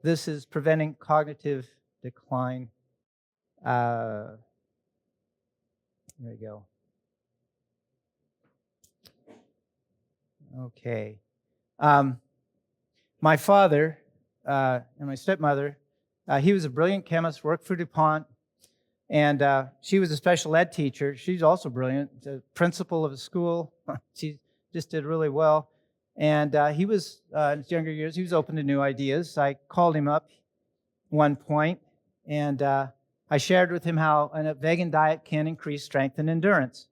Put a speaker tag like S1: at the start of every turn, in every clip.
S1: this is preventing cognitive decline. There we go. Okay. My father and my stepmother, he was a brilliant chemist, worked for DuPont, and she was a special ed teacher. She's also brilliant, the principal of a school. She just did really well. And he was, in his younger years, he was open to new ideas. I called him up one point, and I shared with him how a vegan diet can increase strength and endurance.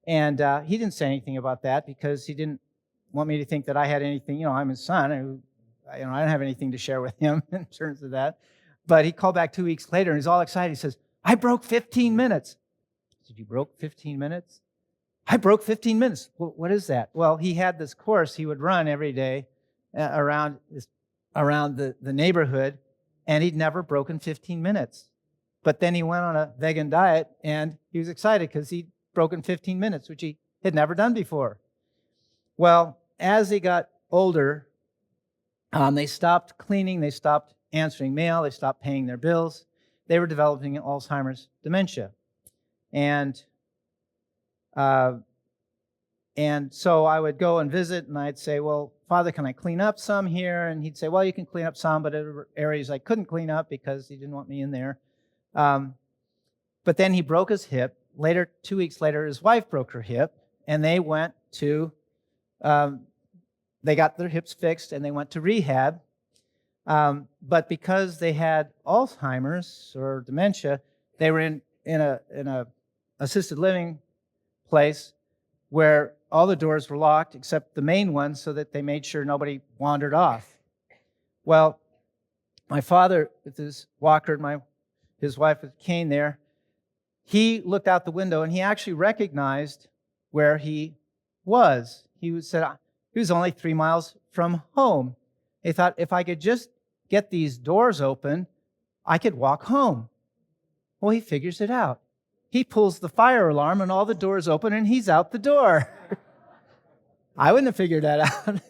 S1: And he didn't say anything about that because he didn't want me to think that I had anything. I'm his son. I don't have anything to share with him in terms of that. But he called back 2 weeks later, and he's all excited. He says, I broke 15 minutes. I said, you broke 15 minutes? I broke 15 minutes. What is that? Well, he had this course he would run every day around the neighborhood, and he'd never broken 15 minutes. But then he went on a vegan diet, and he was excited because he'd broken 15 minutes, which he had never done before. Well, as he got older, they stopped cleaning, they stopped answering mail, they stopped paying their bills. They were developing Alzheimer's dementia. And so I would go and visit, and I'd say, well, Father, can I clean up some here? And he'd say, well, you can clean up some, but there were areas I couldn't clean up because he didn't want me in there. But then he broke his hip. Later, 2 weeks later, his wife broke her hip, and they went to, they got their hips fixed, and they went to rehab. But because they had Alzheimer's or dementia, they were in a assisted living place where all the doors were locked except the main one so that they made sure nobody wandered off. Well, my father with his walker and his wife with a cane there, he looked out the window and he actually recognized where he was. He said he was only 3 miles from home. He thought, if I could just get these doors open, I could walk home. Well, he figures it out. He pulls the fire alarm and all the doors open and he's out the door. I wouldn't have figured that out.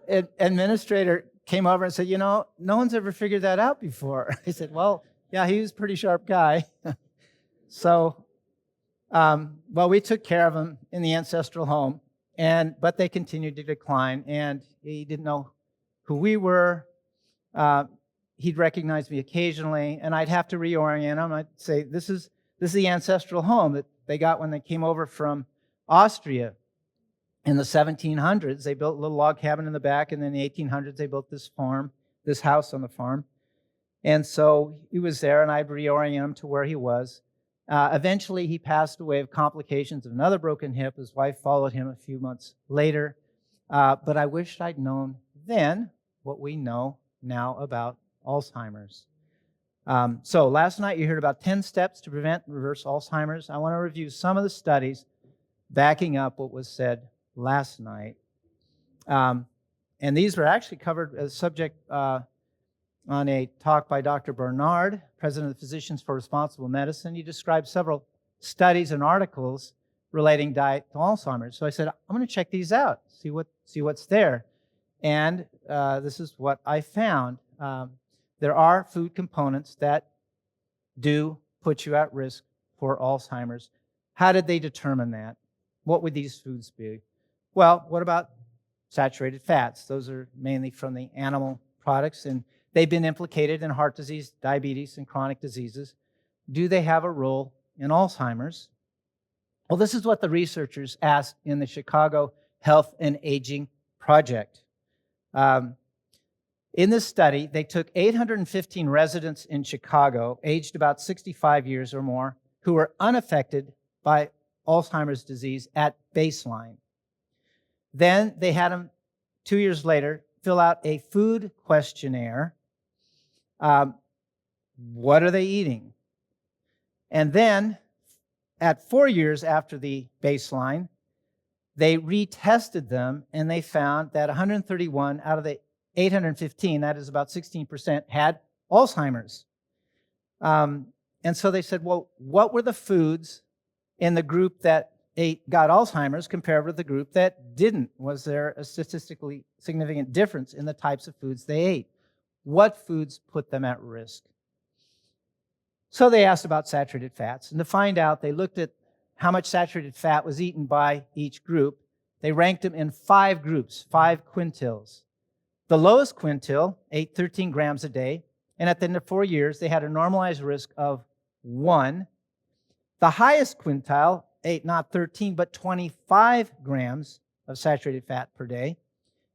S1: An administrator came over and said, no one's ever figured that out before. I said, well, yeah, he was a pretty sharp guy. So, we took care of him in the ancestral home, but they continued to decline, and he didn't know who we were. He'd recognize me occasionally, and I'd have to reorient him. I'd say, this is the ancestral home that they got when they came over from Austria in the 1700s. They built a little log cabin in the back, and then in the 1800s, they built this house on the farm. And so he was there, and I'd reorient him to where he was. Eventually, he passed away of complications of another broken hip. His wife followed him a few months later. But I wished I'd known then what we know now about Alzheimer's. So last night you heard about 10 steps to prevent and reverse Alzheimer's. I want to review some of the studies backing up what was said last night. And these were actually covered as subject on a talk by Dr. Bernard, president of the Physicians for Responsible Medicine. He described several studies and articles relating diet to Alzheimer's. So I said, I'm going to check these out, see what's there. And this is what I found. There are food components that do put you at risk for Alzheimer's. How did they determine that? What would these foods be? Well, what about saturated fats? Those are mainly from the animal products, and they've been implicated in heart disease, diabetes, and chronic diseases. Do they have a role in Alzheimer's? Well, this is what the researchers asked in the Chicago Health and Aging Project. In this study, they took 815 residents in Chicago, aged about 65 years or more, who were unaffected by Alzheimer's disease at baseline. Then they had them 2 years later fill out a food questionnaire. What are they eating? And then at 4 years after the baseline, they retested them, and they found that 131 out of the 815, that is about 16%, had Alzheimer's. And so they said, well, what were the foods in the group that got Alzheimer's compared with the group that didn't? Was there a statistically significant difference in the types of foods they ate? what foods put them at risk. So they asked about saturated fats. And to find out, they looked at how much saturated fat was eaten by each group. They ranked them in 5 groups, 5 quintiles. The lowest quintile ate 13 grams a day, and at the end of 4 years, they had a normalized risk of 1. The highest quintile ate not 13, but 25 grams of saturated fat per day,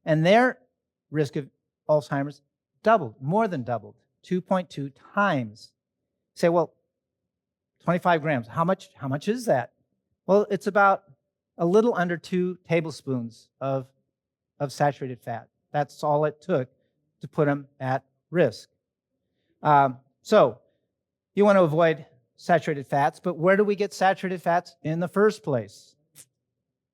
S1: and their risk of Alzheimer's doubled, more than doubled, 2.2 times. You say, well, 25 grams, how much is that? Well, it's about a little under 2 tablespoons of saturated fat. That's all it took to put them at risk. So you want to avoid saturated fats, but where do we get saturated fats in the first place?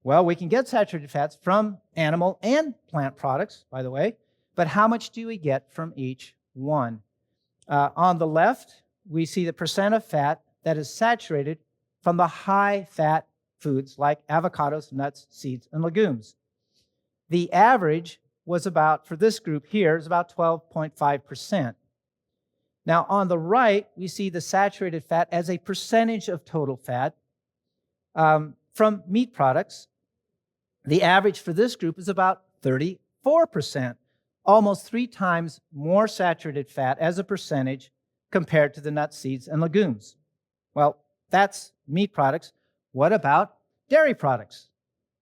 S1: Well, we can get saturated fats from animal and plant products, by the way, but how much do we get from each one? On the left, we see the percent of fat that is saturated from the high-fat foods like avocados, nuts, seeds, and legumes. The average was about, for this group here, is about 12.5%. Now, on the right, we see the saturated fat as a percentage of total fat from meat products. The average for this group is about 34%, almost 3 times more saturated fat as a percentage compared to the nuts, seeds, and legumes. Well, that's meat products. What about dairy products?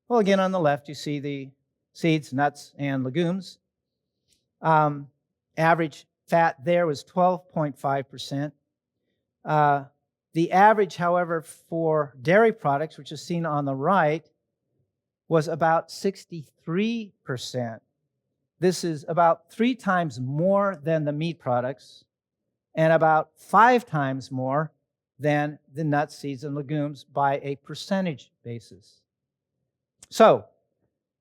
S1: Well, again, on the left, you see the seeds, nuts, and legumes. Average fat there was 12.5%. The average, however, for dairy products, which is seen on the right, was about 63%. This is about 3 times more than the meat products and about 5 times more than the nuts, seeds, and legumes by a percentage basis. So,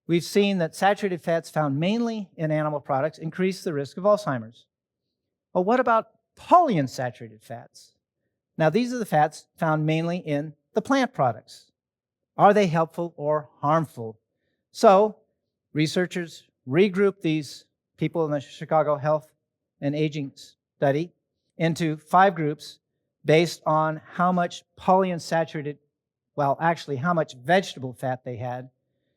S1: we've seen that saturated fats found mainly in animal products increase the risk of Alzheimer's. Well, what about polyunsaturated fats? Now, these are the fats found mainly in the plant products. Are they helpful or harmful? So, researchers regrouped these people in the Chicago Health and Aging Study into 5 groups based on how much polyunsaturated, well, actually how much vegetable fat they had.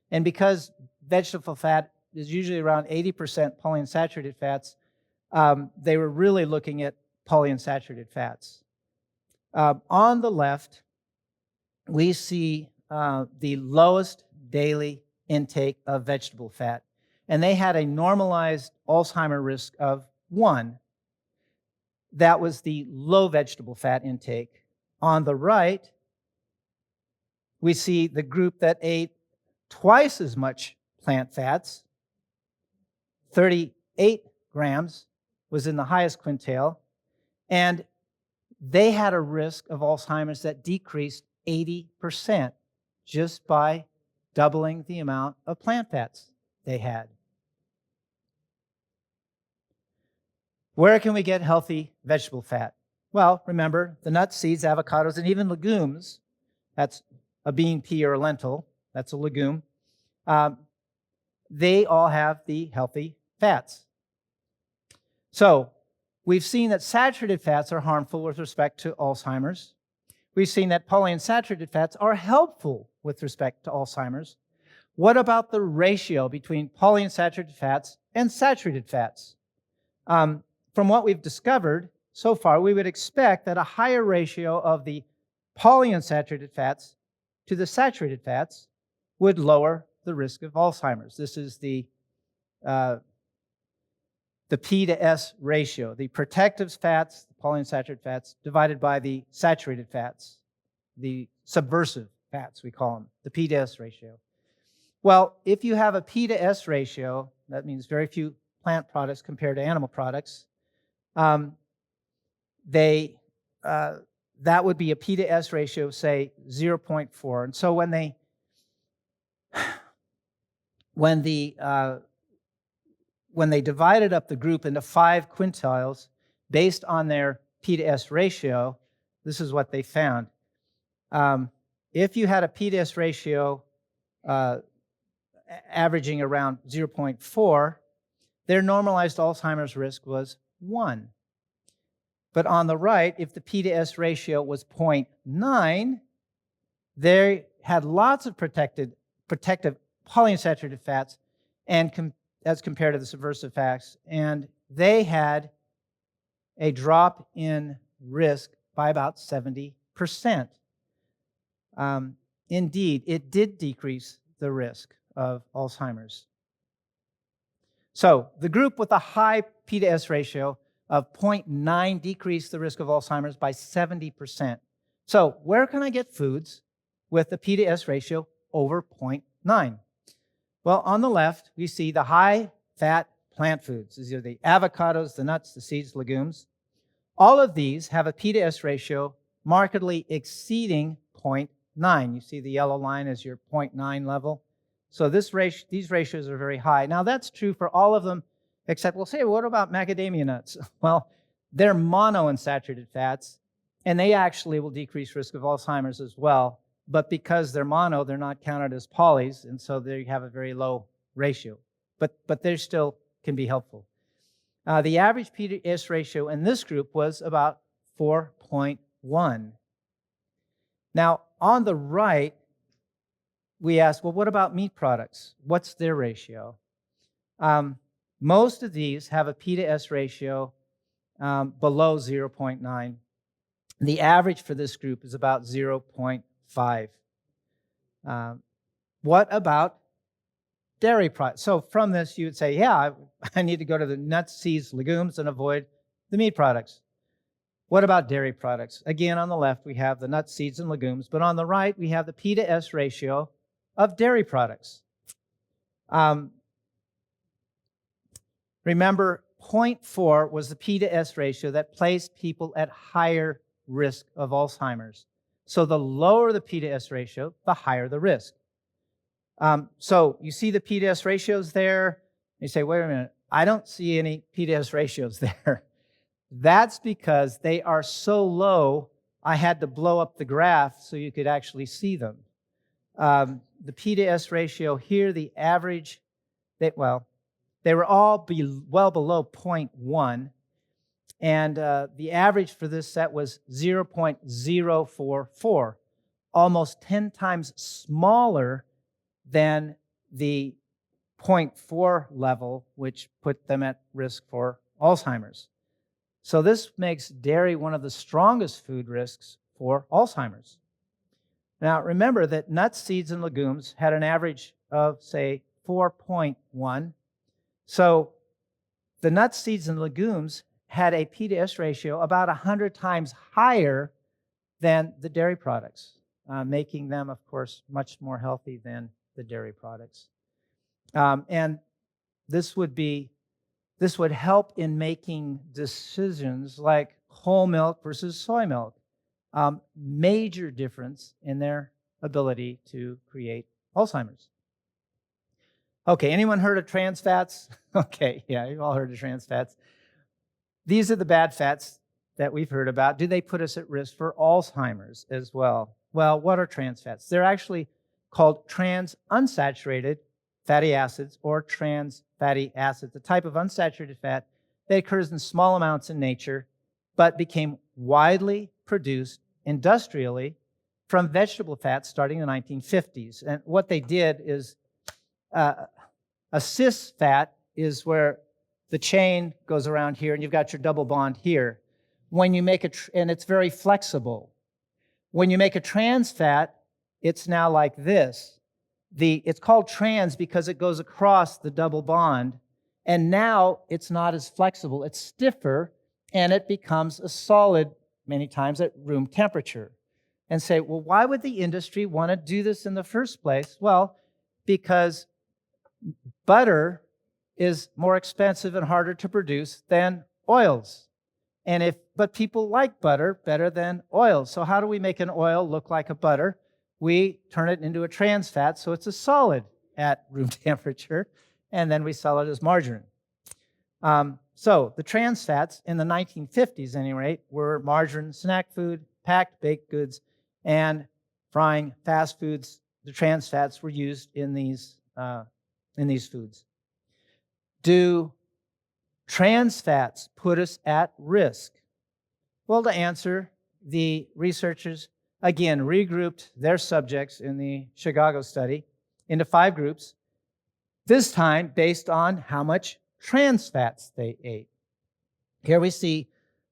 S1: And because vegetable fat is usually around 80% polyunsaturated fats, they were really looking at polyunsaturated fats. On the left, we see the lowest daily intake of vegetable fat, and they had a normalized Alzheimer risk of 1. That was the low vegetable fat intake. On the right, we see the group that ate twice as much plant fats. 38 grams was in the highest quintile, and they had a risk of Alzheimer's that decreased 80% just by doubling the amount of plant fats they had. Where can we get healthy vegetable fat? Well, remember, the nuts, seeds, avocados, and even legumes, that's a bean, pea, or a lentil, that's a legume, they all have the healthy fats. So, we've seen that saturated fats are harmful with respect to Alzheimer's. We've seen that polyunsaturated fats are helpful with respect to Alzheimer's. What about the ratio between polyunsaturated fats and saturated fats? From what we've discovered so far, we would expect that a higher ratio of the polyunsaturated fats to the saturated fats would lower the risk of Alzheimer's. This is the P to S ratio, the protective fats, the polyunsaturated fats, divided by the saturated fats, the subversive fats, we call them, the P to S ratio. Well, if you have a P to S ratio, that means very few plant products compared to animal products, that would be a P to S ratio of, say, 0.4. And so when they divided up the group into 5 quintiles based on their P to S ratio, this is what they found. If you had a P to S ratio averaging around 0.4, their normalized Alzheimer's risk was 1. But on the right, if the P to S ratio was 0.9, they had lots of protective polyunsaturated fats and as compared to the subversive fats, and they had a drop in risk by about 70%. Indeed, it did decrease the risk of Alzheimer's. So the group with a high P to S ratio of 0.9 decreased the risk of Alzheimer's by 70%. So where can I get foods with a P to S ratio over 0.9? Well, on the left, we see the high-fat plant foods. These are the avocados, the nuts, the seeds, legumes. All of these have a P to S ratio markedly exceeding 0.9. You see the yellow line as your 0.9 level. So these ratios are very high. Now, that's true for all of them, except we'll say, what about macadamia nuts? Well, they're monounsaturated fats, and they actually will decrease risk of Alzheimer's as well. But because they're mono, they're not counted as polys, and so they have a very low ratio. But they still can be helpful. The average P to S ratio in this group was about 4.1. Now, on the right, we ask, well, what about meat products? What's their ratio? Most of these have a P to S ratio below 0.9. The average for this group is about 0.5. What about dairy products? So from this, you would say, yeah, I need to go to the nuts, seeds, legumes, and avoid the meat products. What about dairy products? Again, on the left, we have the nuts, seeds, and legumes, but on the right, we have the P to S ratio of dairy products. Remember, 0.4 was the P to S ratio that placed people at higher risk of Alzheimer's. So the lower the P to S ratio, the higher the risk. So you see the P to S ratios there. You say, wait a minute, I don't see any P to S ratios there. That's because they are so low, I had to blow up the graph so you could actually see them. The P to S ratio here, the average, they were all well below 0.1, and the average for this set was 0.044, almost 10 times smaller than the 0.4 level, which put them at risk for Alzheimer's. So this makes dairy one of the strongest food risks for Alzheimer's. Now, remember that nuts, seeds, and legumes had an average of, say, 4.1. So the nuts, seeds, and legumes had a P to S ratio about 100 times higher than the dairy products, making them, of course, much more healthy than the dairy products. And this would help in making decisions like whole milk versus soy milk. Major difference in their ability to create Alzheimer's. Okay, anyone heard of trans fats? Okay, yeah, you've all heard of trans fats. These are the bad fats that we've heard about. Do they put us at risk for Alzheimer's as well? Well, what are trans fats? They're actually called trans unsaturated fatty acids or trans fatty acids, a type of unsaturated fat that occurs in small amounts in nature, but became widely produced industrially from vegetable fats starting in the 1950s. And what they did is a cis fat is where the chain goes around here and you've got your double bond here. When you make and it's very flexible. When you make a trans fat, it's now like this. It's called trans because it goes across the double bond, and now it's not as flexible. It's stiffer, and it becomes a solid many times at room temperature. And say, well, why would the industry want to do this in the first place? Well, because butter is more expensive and harder to produce than oils. But people like butter better than oil. So how do we make an oil look like a butter? We turn it into a trans fat, so it's a solid at room temperature, and then we sell it as margarine. So the trans fats in the 1950s, at any rate, were margarine, snack food, packed baked goods, and frying fast foods. The trans fats were used in these foods. Do trans fats put us at risk? Well, to answer, the researchers again regrouped their subjects in the Chicago study into 5 groups, this time based on how much trans fats they ate. Here we see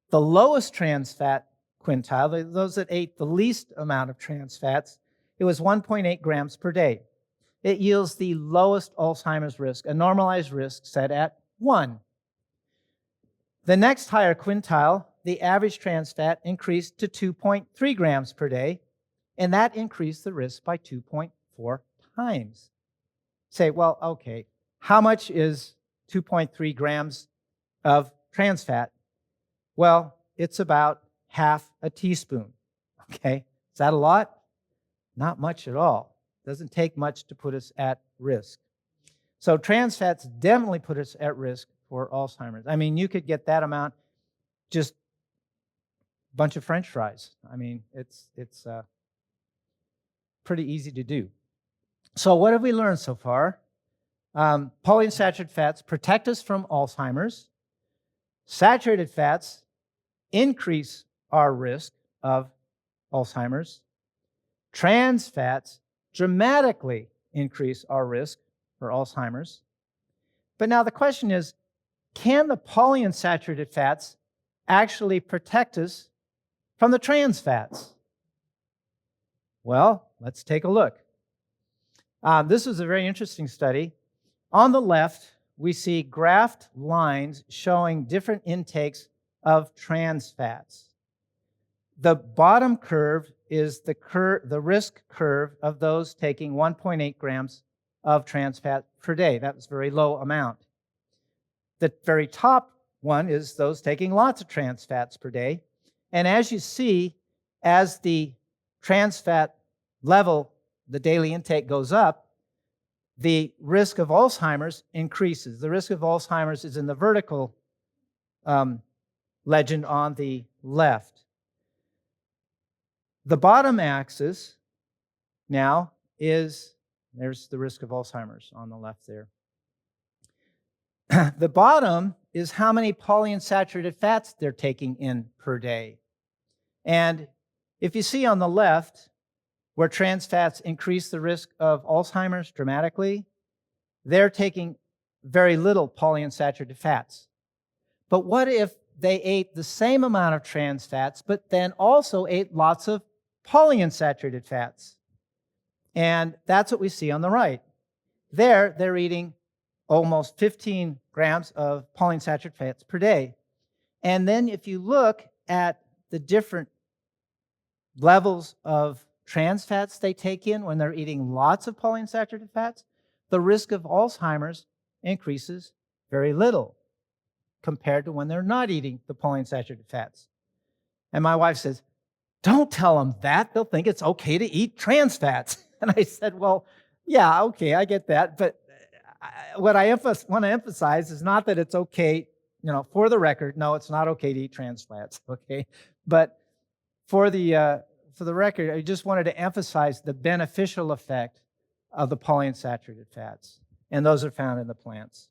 S1: the lowest trans fat quintile, those that ate the least amount of trans fats. It was 1.8 grams per day. It yields the lowest Alzheimer's risk, a normalized risk set at 1. The next higher quintile, the average trans fat increased to 2.3 grams per day, and that increased the risk by 2.4 times. Say, well, okay, how much is 2.3 grams of trans fat? Well, it's about half a teaspoon, okay? Is that a lot? Not much at all. Doesn't take much to put us at risk. So trans fats definitely put us at risk for Alzheimer's. I mean, you could get that amount just a bunch of French fries. I mean, it's pretty easy to do. So what have we learned so far? Polyunsaturated fats protect us from Alzheimer's. Saturated fats increase our risk of Alzheimer's. Trans fats dramatically increase our risk for Alzheimer's. But now the question is, can the polyunsaturated fats actually protect us from the trans fats? Well, let's take a look. This was a very interesting study. On the left, we see graphed lines showing different intakes of trans fats. The bottom curve is the risk curve of those taking 1.8 grams of trans fat per day. That was a very low amount. The very top one is those taking lots of trans fats per day. And as you see, as the trans fat level, the daily intake goes up, the risk of Alzheimer's increases. The risk of Alzheimer's is in the vertical legend on the left. The bottom axis now is, there's the risk of Alzheimer's on the left there. The bottom is how many polyunsaturated fats they're taking in per day. And if you see on the left, where trans fats increase the risk of Alzheimer's dramatically, they're taking very little polyunsaturated fats. But what if they ate the same amount of trans fats, but then also ate lots of polyunsaturated fats? And that's what we see on the right. There, they're eating almost 15 grams of polyunsaturated fats per day. And then if you look at the different levels of trans fats they take in when they're eating lots of polyunsaturated fats, the risk of Alzheimer's increases very little compared to when they're not eating the polyunsaturated fats. And my wife says, don't tell them that. They'll think it's okay to eat trans fats. And I said, well, yeah, okay, I get that. But what I want to emphasize is not that it's okay, for the record, no, it's not okay to eat trans fats, okay? But for the record, I just wanted to emphasize the beneficial effect of the polyunsaturated fats, and those are found in the plants.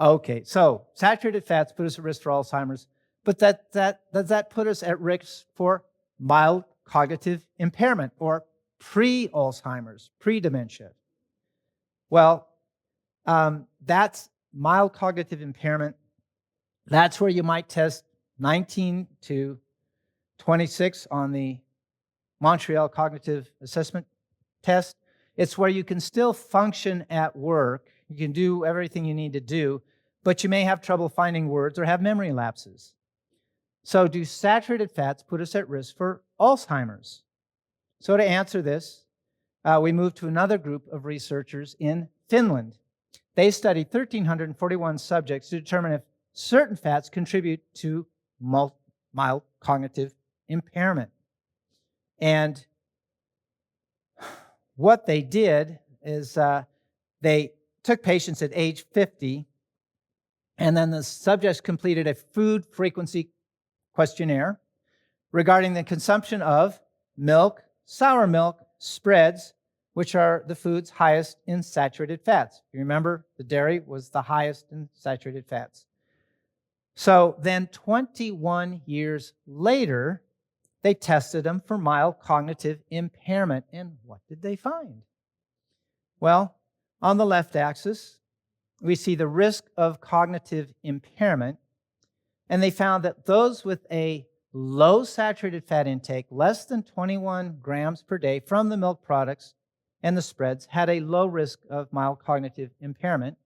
S1: Okay, so saturated fats put us at risk for Alzheimer's, but does that put us at risk for mild cognitive impairment or pre-Alzheimer's, pre-dementia? Well, that's mild cognitive impairment. That's where you might test 19 to 26 on the Montreal Cognitive Assessment Test. It's where you can still function at work. You can do everything you need to do, but you may have trouble finding words or have memory lapses. So do saturated fats put us at risk for Alzheimer's? So to answer this, we moved to another group of researchers in Finland. They studied 1,341 subjects to determine if certain fats contribute to mild cognitive impairment. And what they did is they took patients at age 50, and then the subjects completed a food frequency questionnaire regarding the consumption of milk, sour milk, spreads, which are the foods highest in saturated fats. You remember, the dairy was the highest in saturated fats. So then 21 years later, they tested them for mild cognitive impairment. And what did they find? Well, on the left axis, we see the risk of cognitive impairment. And they found that those with a low saturated fat intake, less than 21 grams per day from the milk products and the spreads, had a low risk of mild cognitive impairment.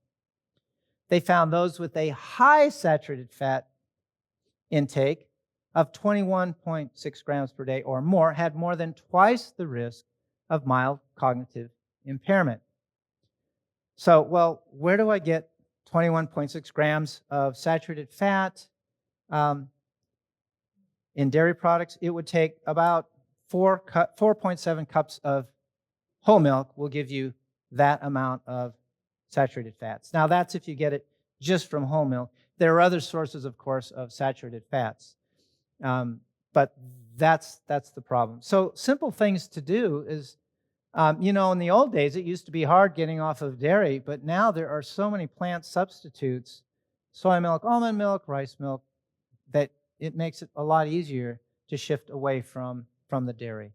S1: They found those with a high saturated fat intake of 21.6 grams per day or more had more than twice the risk of mild cognitive impairment. So, well, where do I get 21.6 grams of saturated fat? In dairy products, it would take about 4.7 cups of whole milk will give you that amount of saturated fats. Now, that's if you get it just from whole milk. There are other sources, of course, of saturated fats, but that's the problem. So simple things to do is, in the old days, it used to be hard getting off of dairy, but now there are so many plant substitutes, soy milk, almond milk, rice milk, that it makes it a lot easier to shift away from the dairy.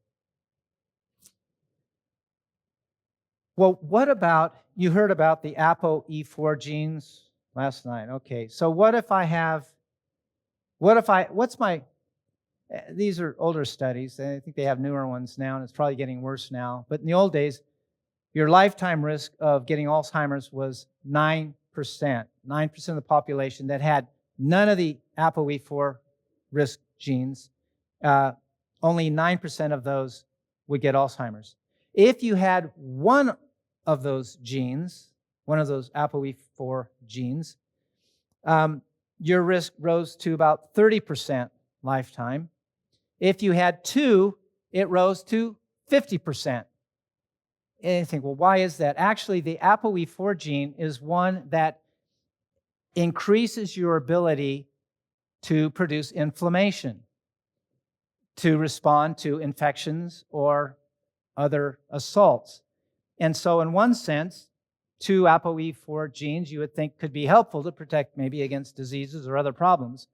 S1: Well, what about, you heard about the ApoE4 genes last night. Okay, so these are older studies. I think they have newer ones now, and it's probably getting worse now. But in the old days, your lifetime risk of getting Alzheimer's was 9%. 9% of the population that had none of the ApoE4 risk genes, only 9% of those would get Alzheimer's. If you had one of those genes, one of those ApoE4 genes, your risk rose to about 30% lifetime. If you had two, it rose to 50%. And you think, well, why is that? Actually, the ApoE4 gene is one that increases your ability to produce inflammation, to respond to infections or other assaults. And so in one sense, two ApoE4 genes you would think could be helpful to protect maybe against diseases or other problems.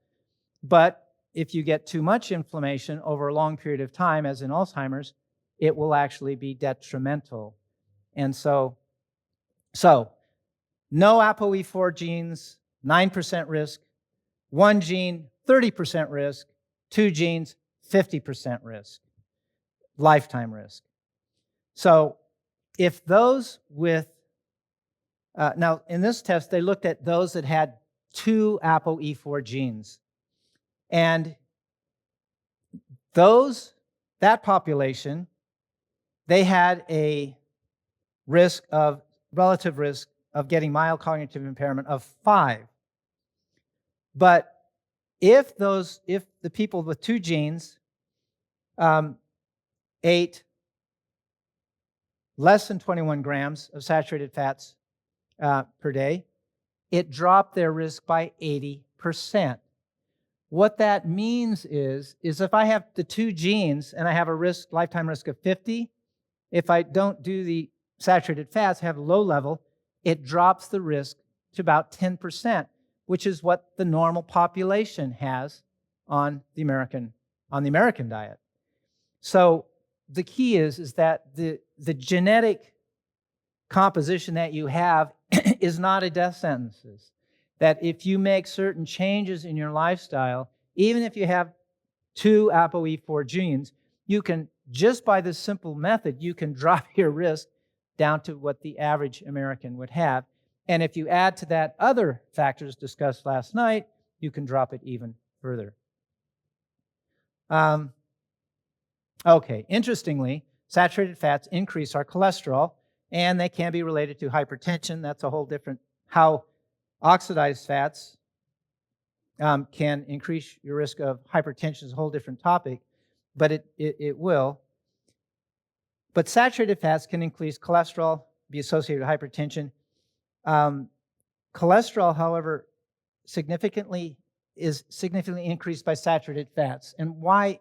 S1: But if you get too much inflammation over a long period of time, as in Alzheimer's, it will actually be detrimental. And so no ApoE4 genes, 9% risk. One gene, 30% risk. Two genes, 50% risk, lifetime risk. So if those with, now in this test, they looked at those that had two ApoE4 genes. And that population, they had a relative risk of getting mild cognitive impairment of 5. But if the people with two genes ate less than 21 grams of saturated fats per day, it dropped their risk by 80%. What that means is if I have the two genes and I have a lifetime risk of 50, if I don't do the saturated fats, have a low level, it drops the risk to about 10%, which is what the normal population has on the American diet. So the key is that the genetic composition that you have is not a death sentence. That if you make certain changes in your lifestyle, even if you have two ApoE4 genes, you can, just by this simple method, you can drop your risk down to what the average American would have. And if you add to that other factors discussed last night, you can drop it even further. Okay, interestingly, saturated fats increase our cholesterol, and they can be related to hypertension. That's a whole different, how oxidized fats can increase your risk of hypertension is a whole different topic, but it will. But saturated fats can increase cholesterol, be associated with hypertension. Cholesterol, however, is significantly increased by saturated fats. And why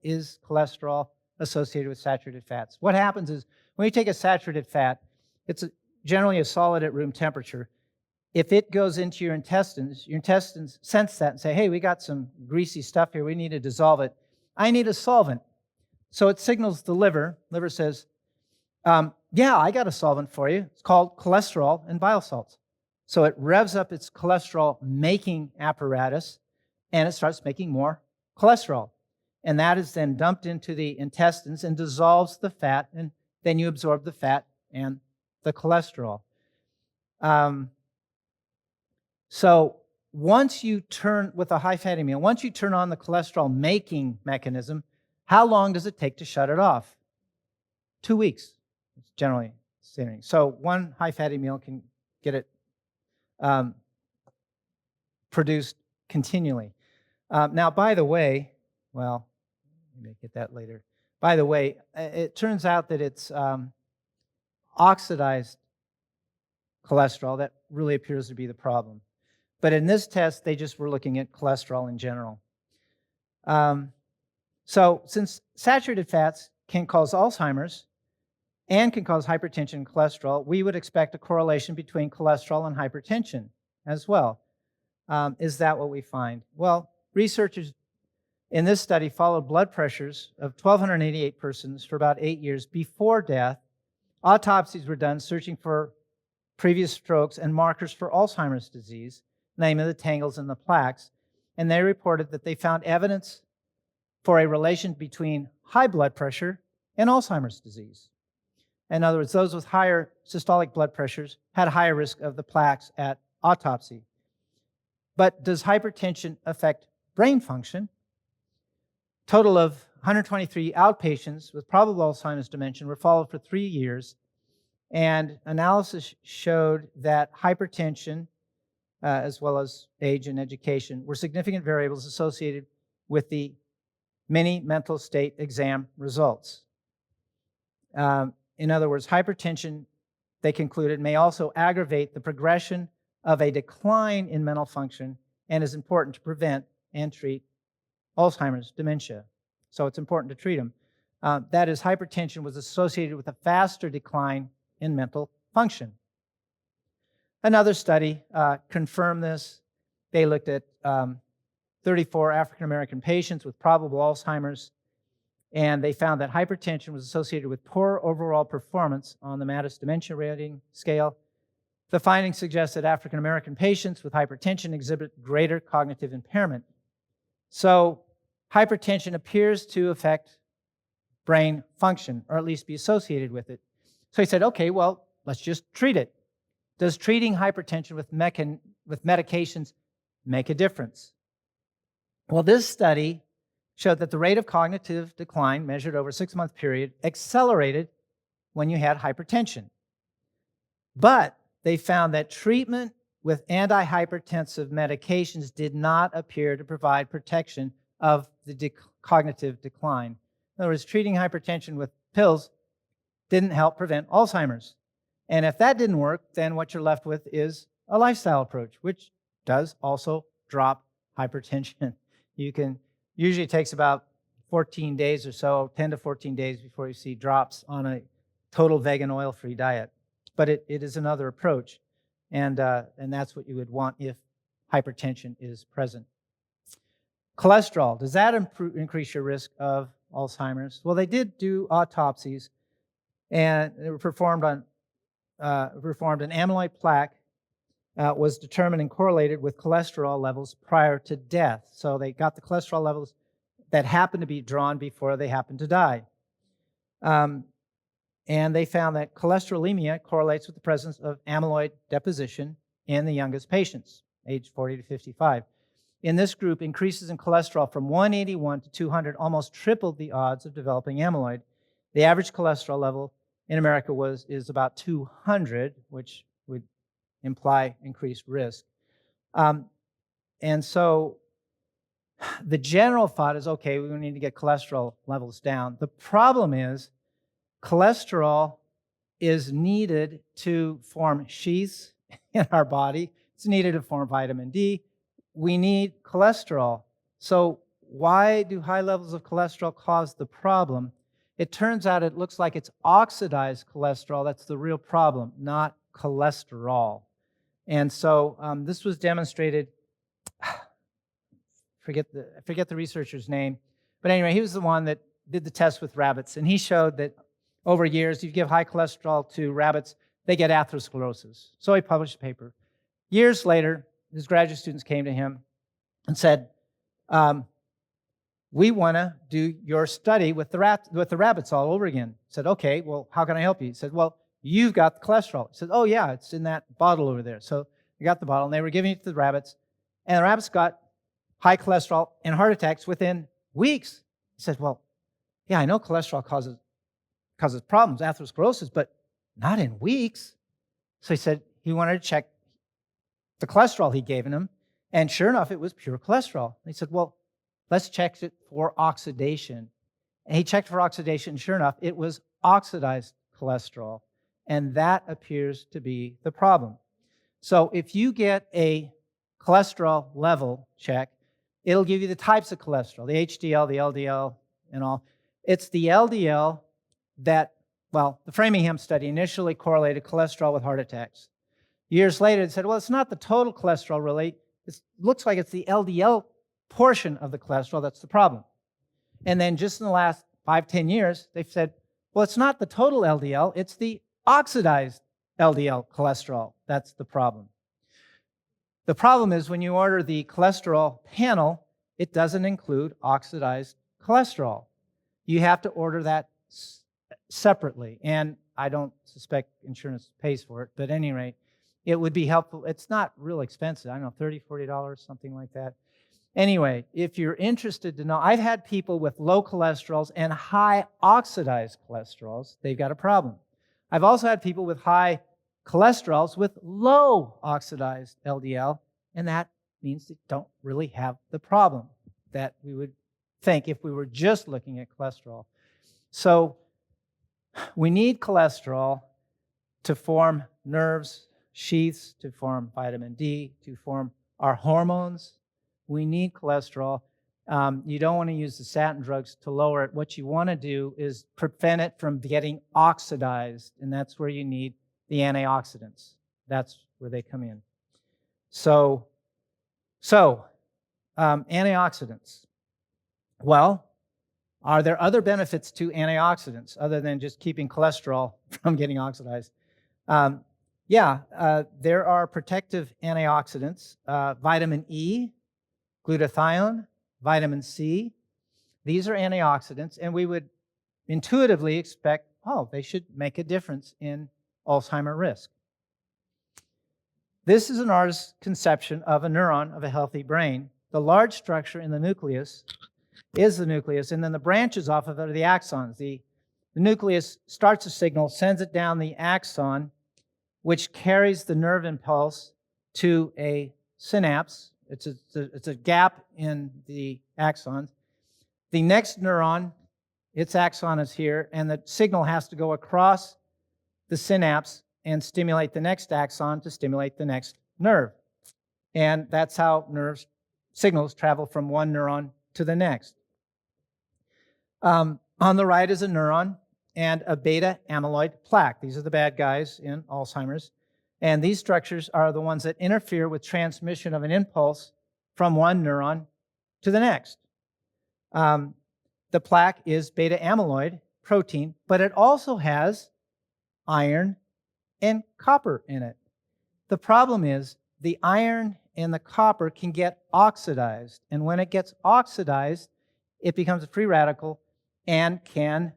S1: is cholesterol associated with saturated fats. What happens is when you take a saturated fat, it's generally a solid at room temperature. If it goes into your intestines sense that and say, hey, we got some greasy stuff here. We need to dissolve it. I need a solvent. So it signals the liver. Liver says, yeah, I got a solvent for you. It's called cholesterol and bile salts. So it revs up its cholesterol-making apparatus, and it starts making more cholesterol. And that is then dumped into the intestines and dissolves the fat, and then you absorb the fat and the cholesterol. So once you turn, with a high-fatty meal, once you turn on the cholesterol-making mechanism, how long does it take to shut it off? 2 weeks, it's generally saying. So one high-fatty meal can get it produced continually. Now, by the way, well, we may get that later. By the way, it turns out that it's oxidized cholesterol that really appears to be the problem. But in this test, they just were looking at cholesterol in general. So since saturated fats can cause Alzheimer's and can cause hypertension and cholesterol, we would expect a correlation between cholesterol and hypertension as well. Is that what we find? Well, researchers in this study followed blood pressures of 1,288 persons for about 8 years before death. Autopsies were done searching for previous strokes and markers for Alzheimer's disease, namely the tangles and the plaques, and they reported that they found evidence for a relation between high blood pressure and Alzheimer's disease. In other words, those with higher systolic blood pressures had a higher risk of the plaques at autopsy. But does hypertension affect brain function? Total of 123 outpatients with probable Alzheimer's dementia were followed for 3 years, and analysis showed that hypertension, as well as age and education, were significant variables associated with the mini mental state exam results. In other words, hypertension, they concluded, may also aggravate the progression of a decline in mental function and is important to prevent and treat Alzheimer's dementia. So it's important to treat them. That is, hypertension was associated with a faster decline in mental function. Another study confirmed this. They looked at 34 African-American patients with probable Alzheimer's, and they found that hypertension was associated with poor overall performance on the Mattis Dementia Rating Scale. The findings suggest that African-American patients with hypertension exhibit greater cognitive impairment. So hypertension appears to affect brain function, or at least be associated with it. So he said, okay, well, let's just treat it. Does treating hypertension with medications make a difference? Well, this study showed that the rate of cognitive decline measured over a 6-month period accelerated when you had hypertension. But they found that treatment with antihypertensive medications did not appear to provide protection of the cognitive decline. In other words, treating hypertension with pills didn't help prevent Alzheimer's. And if that didn't work, then what you're left with is a lifestyle approach, which does also drop hypertension. Usually it takes about 14 days or so, 10 to 14 days before you see drops on a total vegan oil-free diet. But it is another approach, and that's what you would want if hypertension is present. Cholesterol, does that increase your risk of Alzheimer's? Well, they did do autopsies, and they were performed an amyloid plaque was determined and correlated with cholesterol levels prior to death. So they got the cholesterol levels that happened to be drawn before they happened to die. And they found that cholesterolemia correlates with the presence of amyloid deposition in the youngest patients, age 40 to 55. In this group, increases in cholesterol from 181 to 200 almost tripled the odds of developing amyloid. The average cholesterol level in America is about 200, which would imply increased risk. And so the general thought is, okay, we need to get cholesterol levels down. The problem is cholesterol is needed to form sheaths in our body. It's needed to form vitamin D. We need cholesterol. So why do high levels of cholesterol cause the problem? It turns out it looks like it's oxidized cholesterol. That's the real problem, not cholesterol. And so this was demonstrated, I forget the researcher's name, but anyway, he was the one that did the test with rabbits, and he showed that over years, you give high cholesterol to rabbits, they get atherosclerosis. So he published a paper. Years later, his graduate students came to him and said, we want to do your study with the rabbits all over again. He said, okay, well, how can I help you? He said, well, you've got the cholesterol. He said, oh, yeah, it's in that bottle over there. So they got the bottle, and they were giving it to the rabbits, and the rabbits got high cholesterol and heart attacks within weeks. He said, well, yeah, I know cholesterol causes problems, atherosclerosis, but not in weeks. So he said he wanted to check the cholesterol he'd given him, and sure enough, it was pure cholesterol. And he said, well, let's check it for oxidation. And he checked for oxidation, and sure enough, it was oxidized cholesterol, and that appears to be the problem. So if you get a cholesterol level check, it'll give you the types of cholesterol, the HDL, the LDL, and all. It's the LDL that, well, the Framingham study initially correlated cholesterol with heart attacks. Years later, it said, well, it's not the total cholesterol really. It looks like it's the LDL portion of the cholesterol that's the problem. And then just in the last 5-10 years, they've said, well, it's not the total LDL, it's the oxidized LDL cholesterol that's the problem. The problem is when you order the cholesterol panel, it doesn't include oxidized cholesterol. You have to order that separately, and I don't suspect insurance pays for it, but at any rate, it would be helpful. It's not real expensive. I don't know, $30, $40, something like that. Anyway, if you're interested to know, I've had people with low cholesterols and high oxidized cholesterols. They've got a problem. I've also had people with high cholesterols with low oxidized LDL, and that means they don't really have the problem that we would think if we were just looking at cholesterol. So we need cholesterol to form nerves, sheaths, to form vitamin D, to form our hormones. We need cholesterol. You don't want to use the statin drugs to lower it. What you want to do is prevent it from getting oxidized, and that's where you need the antioxidants. That's where they come in. So antioxidants. Well, are there other benefits to antioxidants other than just keeping cholesterol from getting oxidized? There are protective antioxidants, vitamin E, glutathione, vitamin C. These are antioxidants, and we would intuitively expect, they should make a difference in Alzheimer risk. This is an artist's conception of a neuron of a healthy brain. The large structure in the nucleus is the nucleus, and then the branches off of it are the axons. The nucleus starts a signal, sends it down the axon, which carries the nerve impulse to a synapse. It's a gap in the axons. The next neuron, its axon is here, and the signal has to go across the synapse and stimulate the next axon to stimulate the next nerve. And that's how nerve signals travel from one neuron to the next. On the right is a neuron and a beta amyloid plaque. These are the bad guys in Alzheimer's. And these structures are the ones that interfere with transmission of an impulse from one neuron to the next. The plaque is beta amyloid protein, but it also has iron and copper in it. The problem is the iron and the copper can get oxidized, and when it gets oxidized, it becomes a free radical and can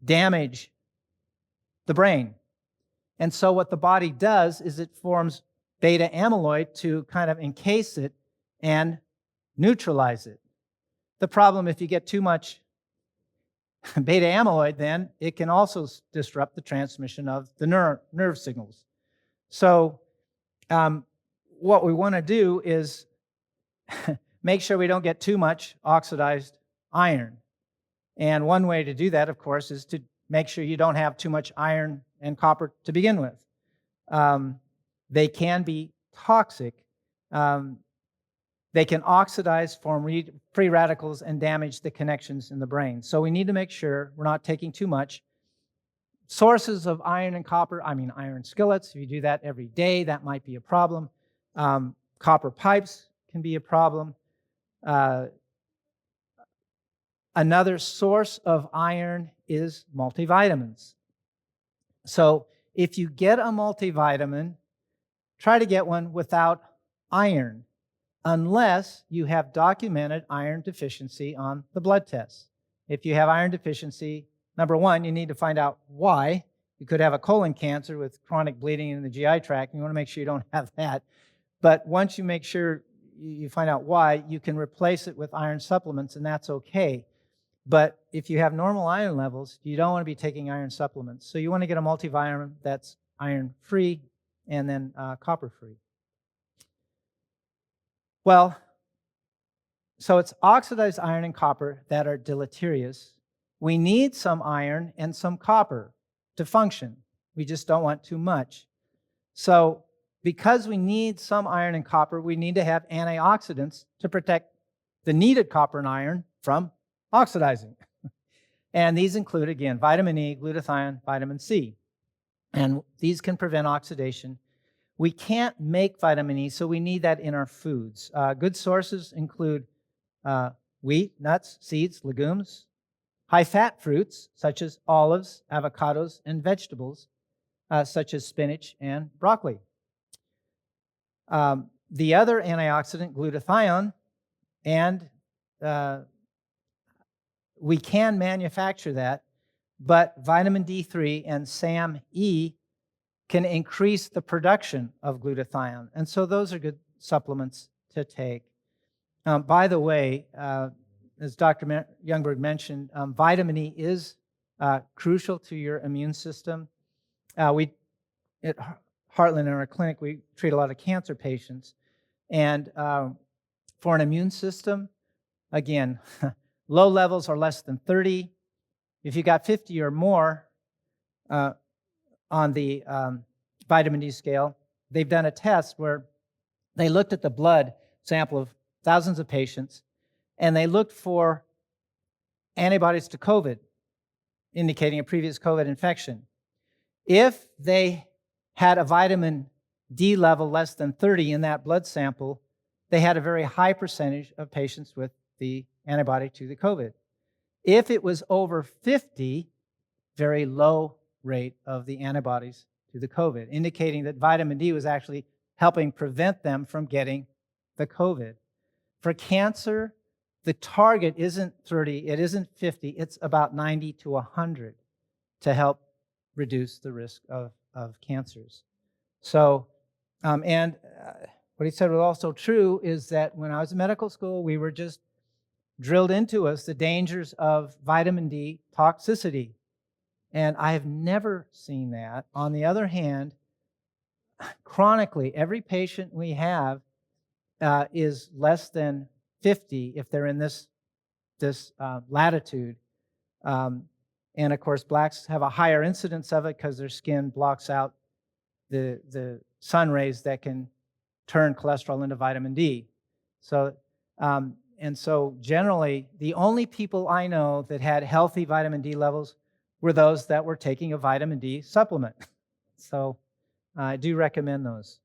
S1: damage the brain. And so what the body does is it forms beta amyloid to kind of encase it and neutralize it. The problem, if you get too much beta amyloid, then it can also disrupt the transmission of the nerve signals. So what we want to do is make sure we don't get too much oxidized iron. And one way to do that, of course, is to make sure you don't have too much iron and copper to begin with. They can be toxic. They can oxidize, form free radicals, and damage the connections in the brain. So we need to make sure we're not taking too much. Sources of iron and copper, iron skillets. If you do that every day, that might be a problem. Copper pipes can be a problem. Another source of iron is multivitamins. So if you get a multivitamin, try to get one without iron, unless you have documented iron deficiency on the blood tests. If you have iron deficiency, number one, you need to find out why. You could have a colon cancer with chronic bleeding in the GI tract, and you want to make sure you don't have that. But once you make sure you find out why, you can replace it with iron supplements, and that's okay. But if you have normal iron levels, you don't want to be taking iron supplements. So you want to get a multivitamin that's iron-free and then copper-free. Well, so it's oxidized iron and copper that are deleterious. We need some iron and some copper to function. We just don't want too much. So because we need some iron and copper, we need to have antioxidants to protect the needed copper and iron from oxidizing. And these include, again, vitamin E, glutathione, vitamin C. And these can prevent oxidation. We can't make vitamin E, so we need that in our foods. Good sources include wheat, nuts, seeds, legumes, high-fat fruits, such as olives, avocados, and vegetables, such as spinach and broccoli. The other antioxidant, glutathione, and we can manufacture that, but vitamin D3 and SAM-E can increase the production of glutathione. And so those are good supplements to take. By the way, as Dr. Youngberg mentioned, vitamin E is crucial to your immune system. We at Heartland in our clinic, we treat a lot of cancer patients. And for an immune system, again, low levels are less than 30. If you got 50 or more on the vitamin D scale, they've done a test where they looked at the blood sample of thousands of patients, and they looked for antibodies to COVID, indicating a previous COVID infection. If they had a vitamin D level less than 30 in that blood sample, they had a very high percentage of patients with the antibody to the COVID. If it was over 50, very low rate of the antibodies to the COVID, indicating that vitamin D was actually helping prevent them from getting the COVID. For cancer, the target isn't 30, it isn't 50, it's about 90 to 100 to help reduce the risk of cancers. So, what he said was also true is that when I was in medical school, we were just drilled into us the dangers of vitamin D toxicity. And I have never seen that. On the other hand, chronically, every patient we have is less than 50 if they're in this latitude. And of course, blacks have a higher incidence of it because their skin blocks out the sun rays that can turn cholesterol into vitamin D. So, and so generally, the only people I know that had healthy vitamin D levels were those that were taking a vitamin D supplement. So I do recommend those.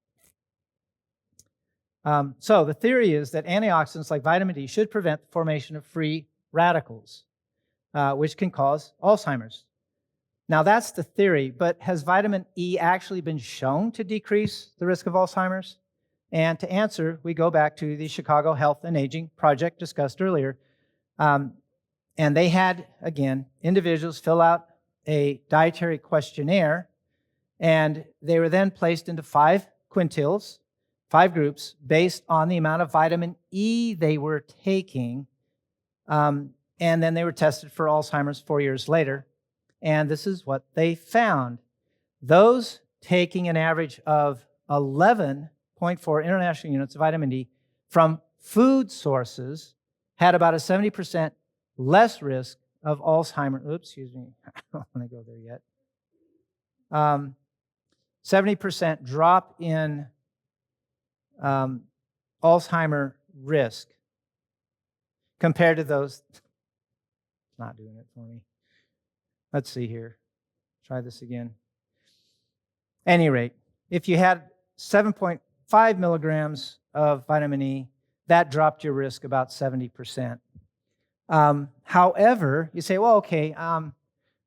S1: So the theory is that antioxidants like vitamin D should prevent the formation of free radicals, which can cause Alzheimer's. Now that's the theory, but has vitamin E actually been shown to decrease the risk of Alzheimer's? And to answer, we go back to the Chicago Health and Aging Project discussed earlier. And they had, again, individuals fill out a dietary questionnaire, and they were then placed into 5 quintiles, 5 groups, based on the amount of vitamin E they were taking. And then they were tested for Alzheimer's 4 years later. And this is what they found. Those taking an average of 11.4 international units of vitamin D from food sources had about a 70% less risk of Alzheimer's. Oops, excuse me. I don't want to go there yet. 70% drop in Alzheimer risk compared to those. It's not doing it for me. Let's see here. Try this again. Any rate, if you had 7.5 milligrams of vitamin E, that dropped your risk about 70%. However, you say, well, okay, I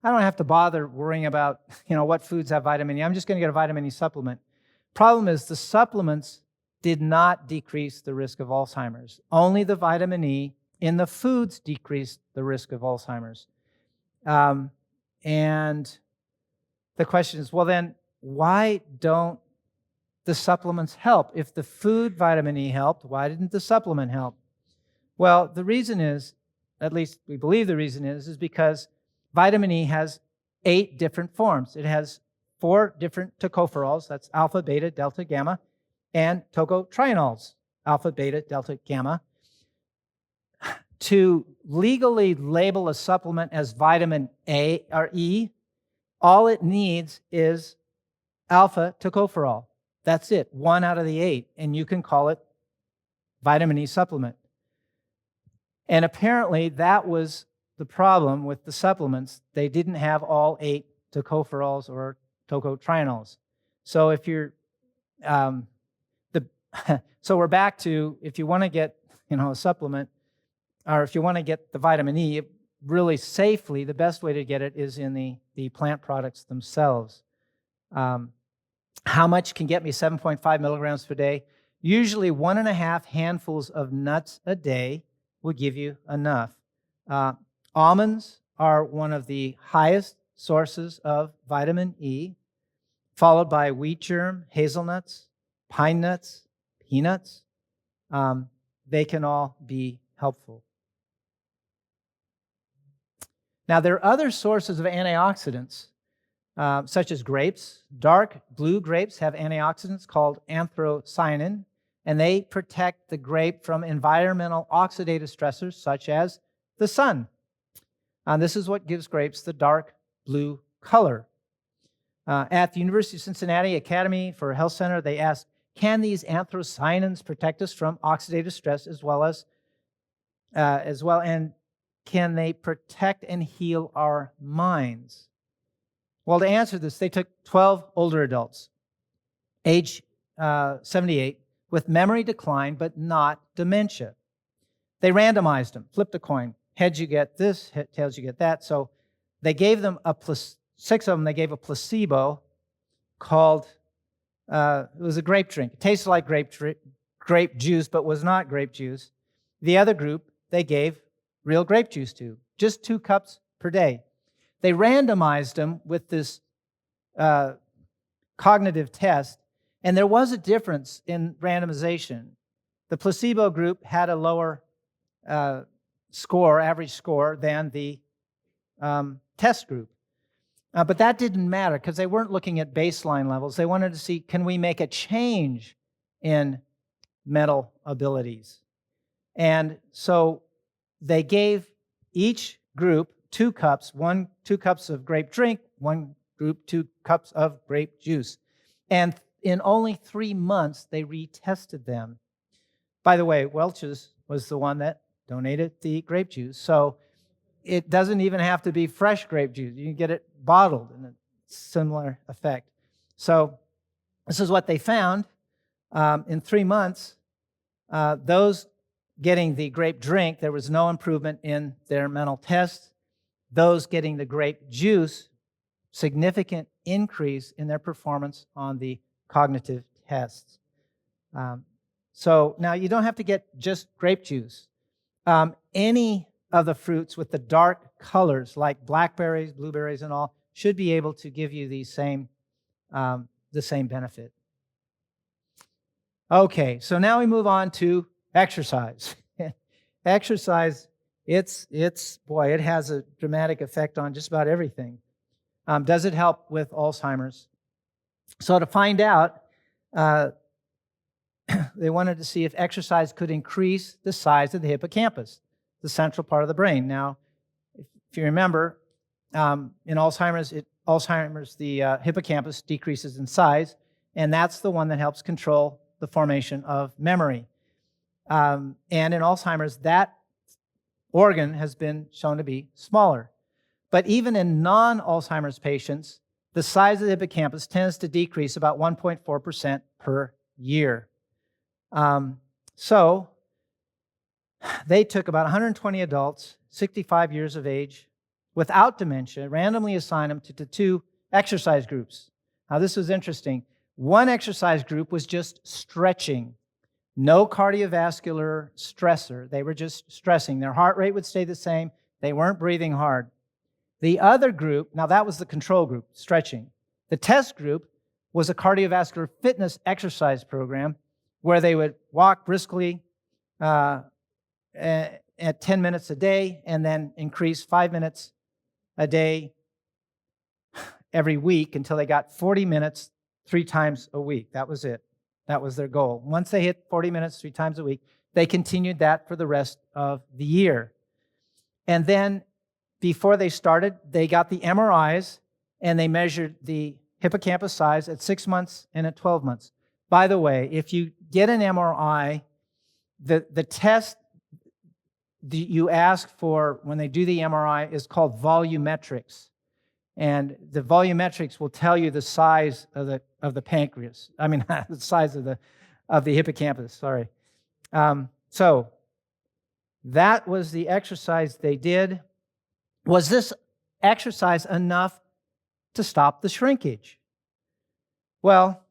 S1: don't have to bother worrying about, what foods have vitamin E. I'm just going to get a vitamin E supplement. Problem is the supplements did not decrease the risk of Alzheimer's. Only the vitamin E in the foods decreased the risk of Alzheimer's. And the question is, well, then why don't the supplements help? If the food vitamin E helped, why didn't the supplement help? Well, the reason is, at least we believe the reason is because vitamin E has 8 different forms. It has 4 different tocopherols, that's alpha, beta, delta, gamma, and tocotrienols, alpha, beta, delta, gamma. To legally label a supplement as vitamin A or E, all it needs is alpha tocopherol. That's it, 1 out of the 8, and you can call it vitamin E supplement. And apparently that was the problem with the supplements. They didn't have all 8 tocopherols or tocotrienols. So if you're, so we're back to, if you want to get, a supplement, or if you want to get the vitamin E, really safely, the best way to get it is in the plant products themselves. How much can get me 7.5 milligrams per day? Usually 1.5 handfuls of nuts a day will give you enough. Almonds are one of the highest sources of vitamin E, followed by wheat germ, hazelnuts, pine nuts, peanuts. They can all be helpful. Now, there are other sources of antioxidants, such as grapes. Dark blue grapes have antioxidants called anthocyanin, and they protect the grape from environmental oxidative stressors such as the sun. This is what gives grapes the dark blue color. At the University of Cincinnati Academy for Health Center, they asked, can these anthocyanins protect us from oxidative stress as well, and can they protect and heal our minds? Well, to answer this, they took 12 older adults, age 78, with memory decline but not dementia. They randomized them, flipped a coin. Heads, you get this, tails, you get that. So they gave them 6 of them, they gave a placebo called, it was a grape drink. It tasted like grape juice, but was not grape juice. The other group, they gave real grape juice to, just 2 cups per day. They randomized them with this cognitive test, and there was a difference in randomization. The placebo group had a lower average score, than the test group. But that didn't matter because they weren't looking at baseline levels. They wanted to see, can we make a change in mental abilities? And so they gave each group 2 cups, 2 cups of grape drink, one group 2 cups of grape juice. And in only 3 months, they retested them. By the way, Welch's was the one that donated the grape juice. So it doesn't even have to be fresh grape juice. You can get it bottled in a similar effect. So this is what they found. In 3 months, those getting the grape drink, there was no improvement in their mental tests. Those getting the grape juice, significant increase in their performance on the cognitive tests. So now you don't have to get just grape juice. Any of the fruits with the dark colors, like blackberries, blueberries, and all, should be able to give you the same benefit. Okay, so now we move on to exercise. Exercise, it has a dramatic effect on just about everything. Does it help with Alzheimer's? So to find out, they wanted to see if exercise could increase the size of the hippocampus, the central part of the brain. Now, if you remember, in Alzheimer's, the hippocampus decreases in size, and that's the one that helps control the formation of memory. And in Alzheimer's, that organ has been shown to be smaller. But even in non-Alzheimer's patients, the size of the hippocampus tends to decrease about 1.4% per year. So they took about 120 adults, 65 years of age, without dementia, randomly assigned them to two exercise groups. Now, this was interesting. One exercise group was just stretching, no cardiovascular stressor. They were just stressing. Their heart rate would stay the same. They weren't breathing hard. The other group, now that was the control group, stretching. The test group was a cardiovascular fitness exercise program where they would walk briskly at 10 minutes a day and then increase 5 minutes a day every week until they got 40 minutes 3 times a week. That was it. That was their goal. Once they hit 40 minutes 3 times a week, they continued that for the rest of the year. And then before they started, they got the MRIs and they measured the hippocampus size at 6 months and at 12 months. By the way, if you get an MRI, the test you ask for when they do the MRI is called volumetrics. And the volumetrics will tell you the size of the pancreas. I mean, the size of the hippocampus, sorry. So that was the exercise they did. Was this exercise enough to stop the shrinkage? Well,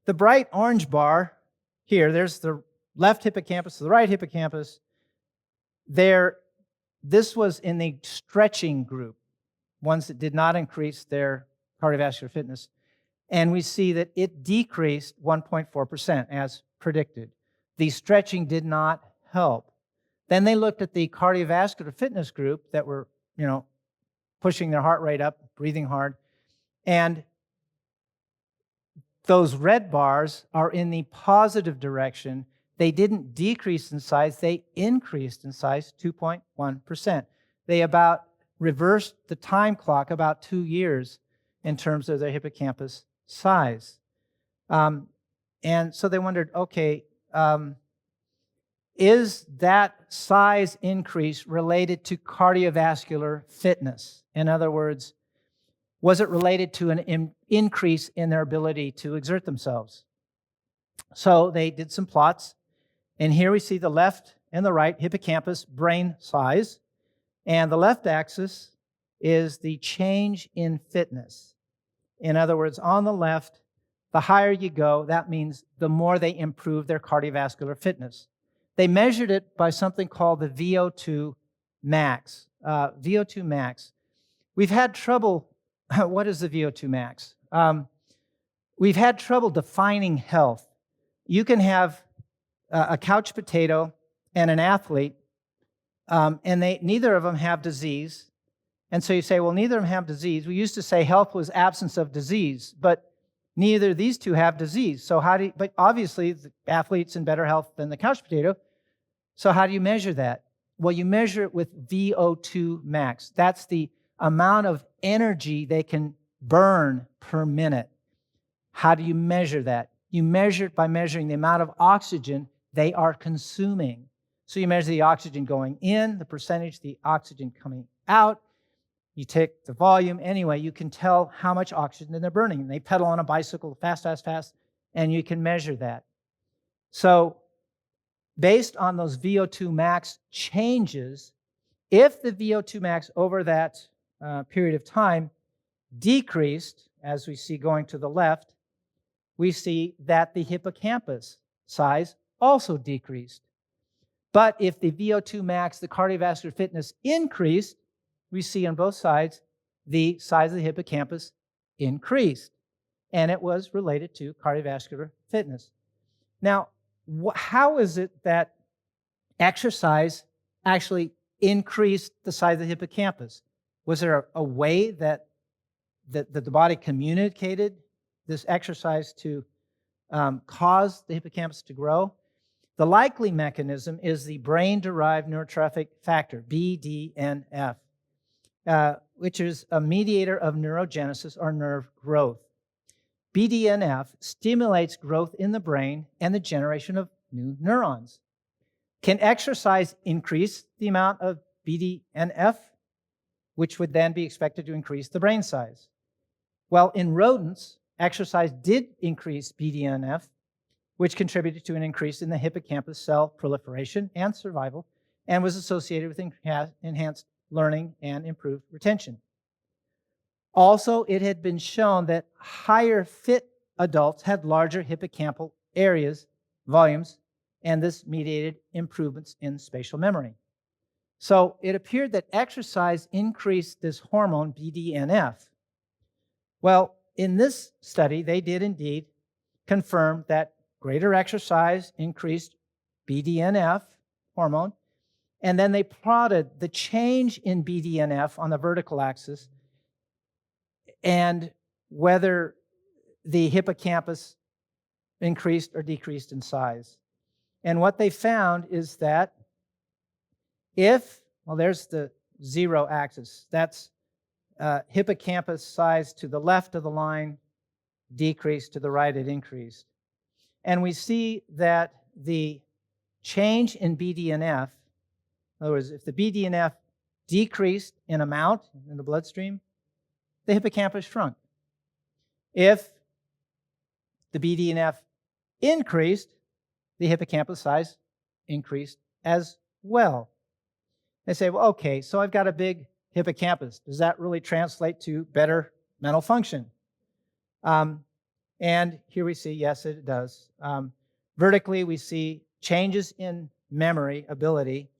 S1: the bright orange bar here, there's the left hippocampus, the right hippocampus. This was in the stretching group, ones that did not increase their cardiovascular fitness. And we see that it decreased 1.4% as predicted. The stretching did not help. Then they looked at the cardiovascular fitness group that were, pushing their heart rate up, breathing hard. And those red bars are in the positive direction. They didn't decrease in size, they increased in size 2.1%. They about reversed the time clock about 2 years in terms of their hippocampus size. And so they wondered, okay, is that size increase related to cardiovascular fitness? In other words, was it related to an increase in their ability to exert themselves? So they did some plots, and here we see the left and the right hippocampus brain size, and the left axis is the change in fitness. In other words, on the left, the higher you go, that means the more they improve their cardiovascular fitness. They measured it by something called the VO2 max. VO2 max. We've had trouble. What is the VO2 max? We've had trouble defining health. You can have a couch potato and an athlete, and neither of them have disease. And so you say, well, neither of them have disease. We used to say health was absence of disease, but neither of these two have disease. So but obviously the athlete's in better health than the couch potato. So how do you measure that? Well, you measure it with VO2 max. That's the amount of energy they can burn per minute. How do you measure that? You measure it by measuring the amount of oxygen they are consuming. So you measure the oxygen going in, the percentage of the oxygen coming out. You take the volume. Anyway, you can tell how much oxygen they're burning. And they pedal on a bicycle fast, and you can measure that. So based on those VO2 max changes, if the VO2 max over that period of time decreased, as we see going to the left, we see that the hippocampus size also decreased. But if the VO2 max, the cardiovascular fitness, increased, we see on both sides the size of the hippocampus increased. And it was related to cardiovascular fitness. Now, how is it that exercise actually increased the size of the hippocampus? Was there a way that the body communicated this exercise to cause the hippocampus to grow? The likely mechanism is the brain-derived neurotrophic factor, BDNF, which is a mediator of neurogenesis or nerve growth. BDNF stimulates growth in the brain and the generation of new neurons. Can exercise increase the amount of BDNF, which would then be expected to increase the brain size? Well, in rodents, exercise did increase BDNF, which contributed to an increase in the hippocampus cell proliferation and survival, and was associated with enhanced learning and improved retention. Also, it had been shown that higher fit adults had larger hippocampal volumes, and this mediated improvements in spatial memory. So it appeared that exercise increased this hormone, BDNF. Well, in this study, they did indeed confirm that greater exercise increased BDNF hormone, and then they plotted the change in BDNF on the vertical axis and whether the hippocampus increased or decreased in size. And what they found is that there's the 0 axis. That's hippocampus size to the left of the line decreased, to the right it increased. And we see that the change in BDNF, in other words, if the BDNF decreased in amount in the bloodstream, the hippocampus shrunk. If the BDNF increased, the hippocampus size increased as well. They say, well, okay, so I've got a big hippocampus. Does that really translate to better mental function? And here we see, yes, it does. Vertically, we see changes in memory ability,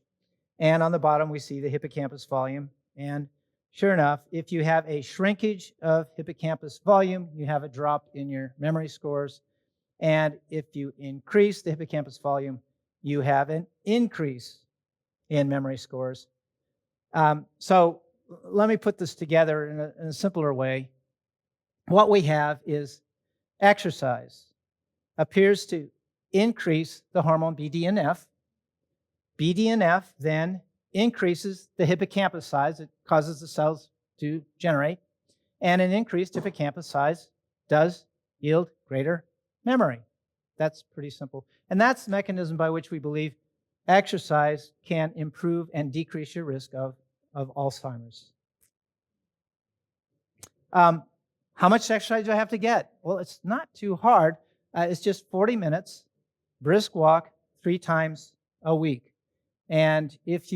S1: and on the bottom, we see the hippocampus volume. And sure enough, if you have a shrinkage of hippocampus volume, you have a drop in your memory scores. And if you increase the hippocampus volume, you have an increase in memory scores. So let me put this together in a simpler way. What we have is exercise appears to increase the hormone BDNF. BDNF then increases the hippocampus size. It causes the cells to generate. And an increased hippocampus size does yield greater memory. That's pretty simple. And that's the mechanism by which we believe exercise can improve and decrease your risk of Alzheimer's. How much exercise do I have to get? Well, it's not too hard. It's just 40 minutes, brisk walk 3 times a week. And if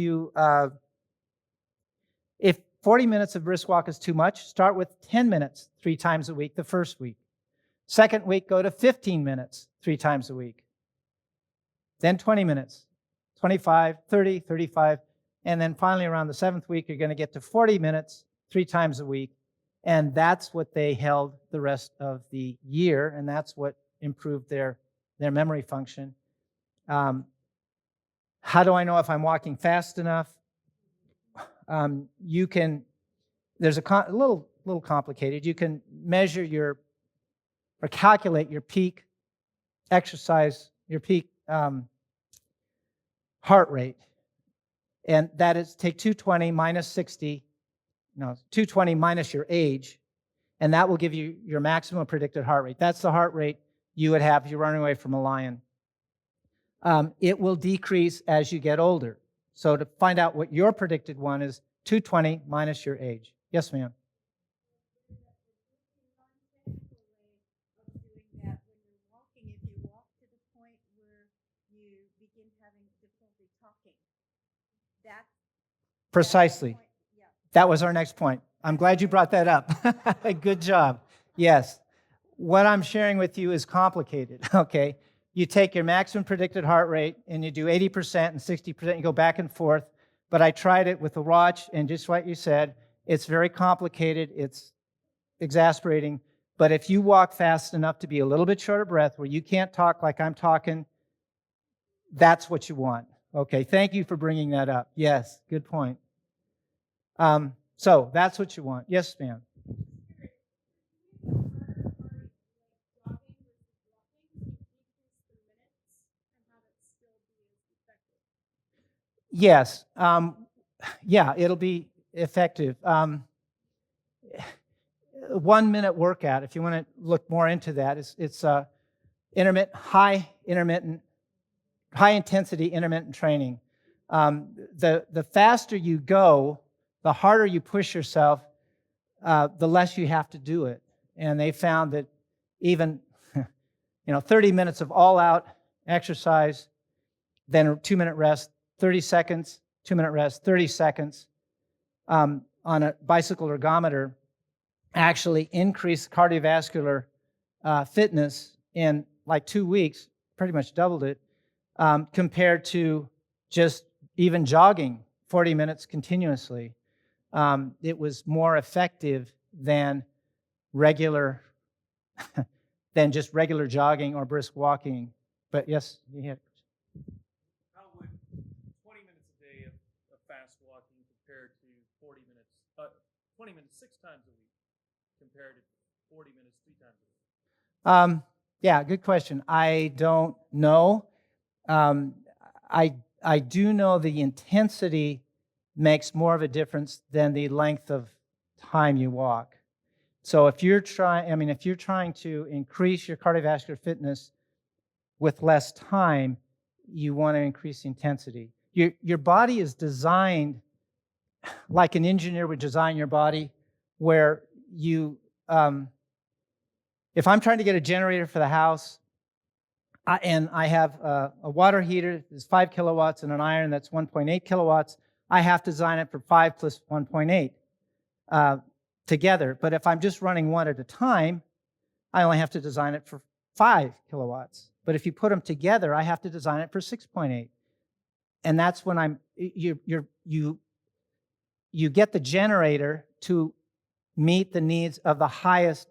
S1: 40 minutes of brisk walk is too much, start with 10 minutes 3 times a week the first week. Second week, go to 15 minutes 3 times a week. Then 20 minutes, 25, 30, 35. And then finally, around the 7th week, you're going to get to 40 minutes 3 times a week. And that's what they held the rest of the year, and that's what improved their memory function. How do I know if I'm walking fast enough? There's a little complicated. You can measure or calculate your peak exercise, your peak heart rate. And that is take 220 minus 220 minus your age, and that will give you your maximum predicted heart rate. That's the heart rate you would have if you're running away from a lion. It will decrease as you get older. So to find out what your predicted one is, 220 minus your age. Yes, ma'am. Precisely. That was our next point. I'm glad you brought that up. Good job. Yes. What I'm sharing with you is complicated, okay? You take your maximum predicted heart rate and you do 80% and 60%, you go back and forth. But I tried it with a watch, and just what you said, it's very complicated. It's exasperating. But if you walk fast enough to be a little bit short of breath, where you can't talk like I'm talking, that's what you want. Okay, thank you for bringing that up. Yes, good point. So that's what you want. Yes, ma'am. Yes. Yeah, it'll be effective. 1 minute workout, if you want to look more into that, it's high intermittent high-intensity intermittent training. The faster you go, the harder you push yourself, the less you have to do it. And they found that even 30 minutes of all-out exercise, then a 2-minute rest, 30 seconds, 2-minute rest, 30 seconds on a bicycle ergometer actually increased cardiovascular fitness in like 2 weeks, pretty much doubled it, compared to just even jogging 40 minutes continuously. It was more effective than just regular jogging or brisk walking. But yes, you had.
S2: How would 20 minutes a day of fast walking compare to 40 minutes, 20 minutes 6 times a week compared to 40 minutes 3 times a week?
S1: Yeah, good question. I don't know. I do know the intensity makes more of a difference than the length of time you walk. So if you're trying to increase your cardiovascular fitness with less time, you want to increase the intensity. Your body is designed like an engineer would design your body, where you, if I'm trying to get a generator for the house, and I have a water heater that's 5 kilowatts and an iron that's 1.8 kilowatts, I have to design it for 5 plus 1.8 together. But if I'm just running one at a time, I only have to design it for 5 kilowatts. But if you put them together, I have to design it for 6.8. And that's when you get the generator to meet the needs of the highest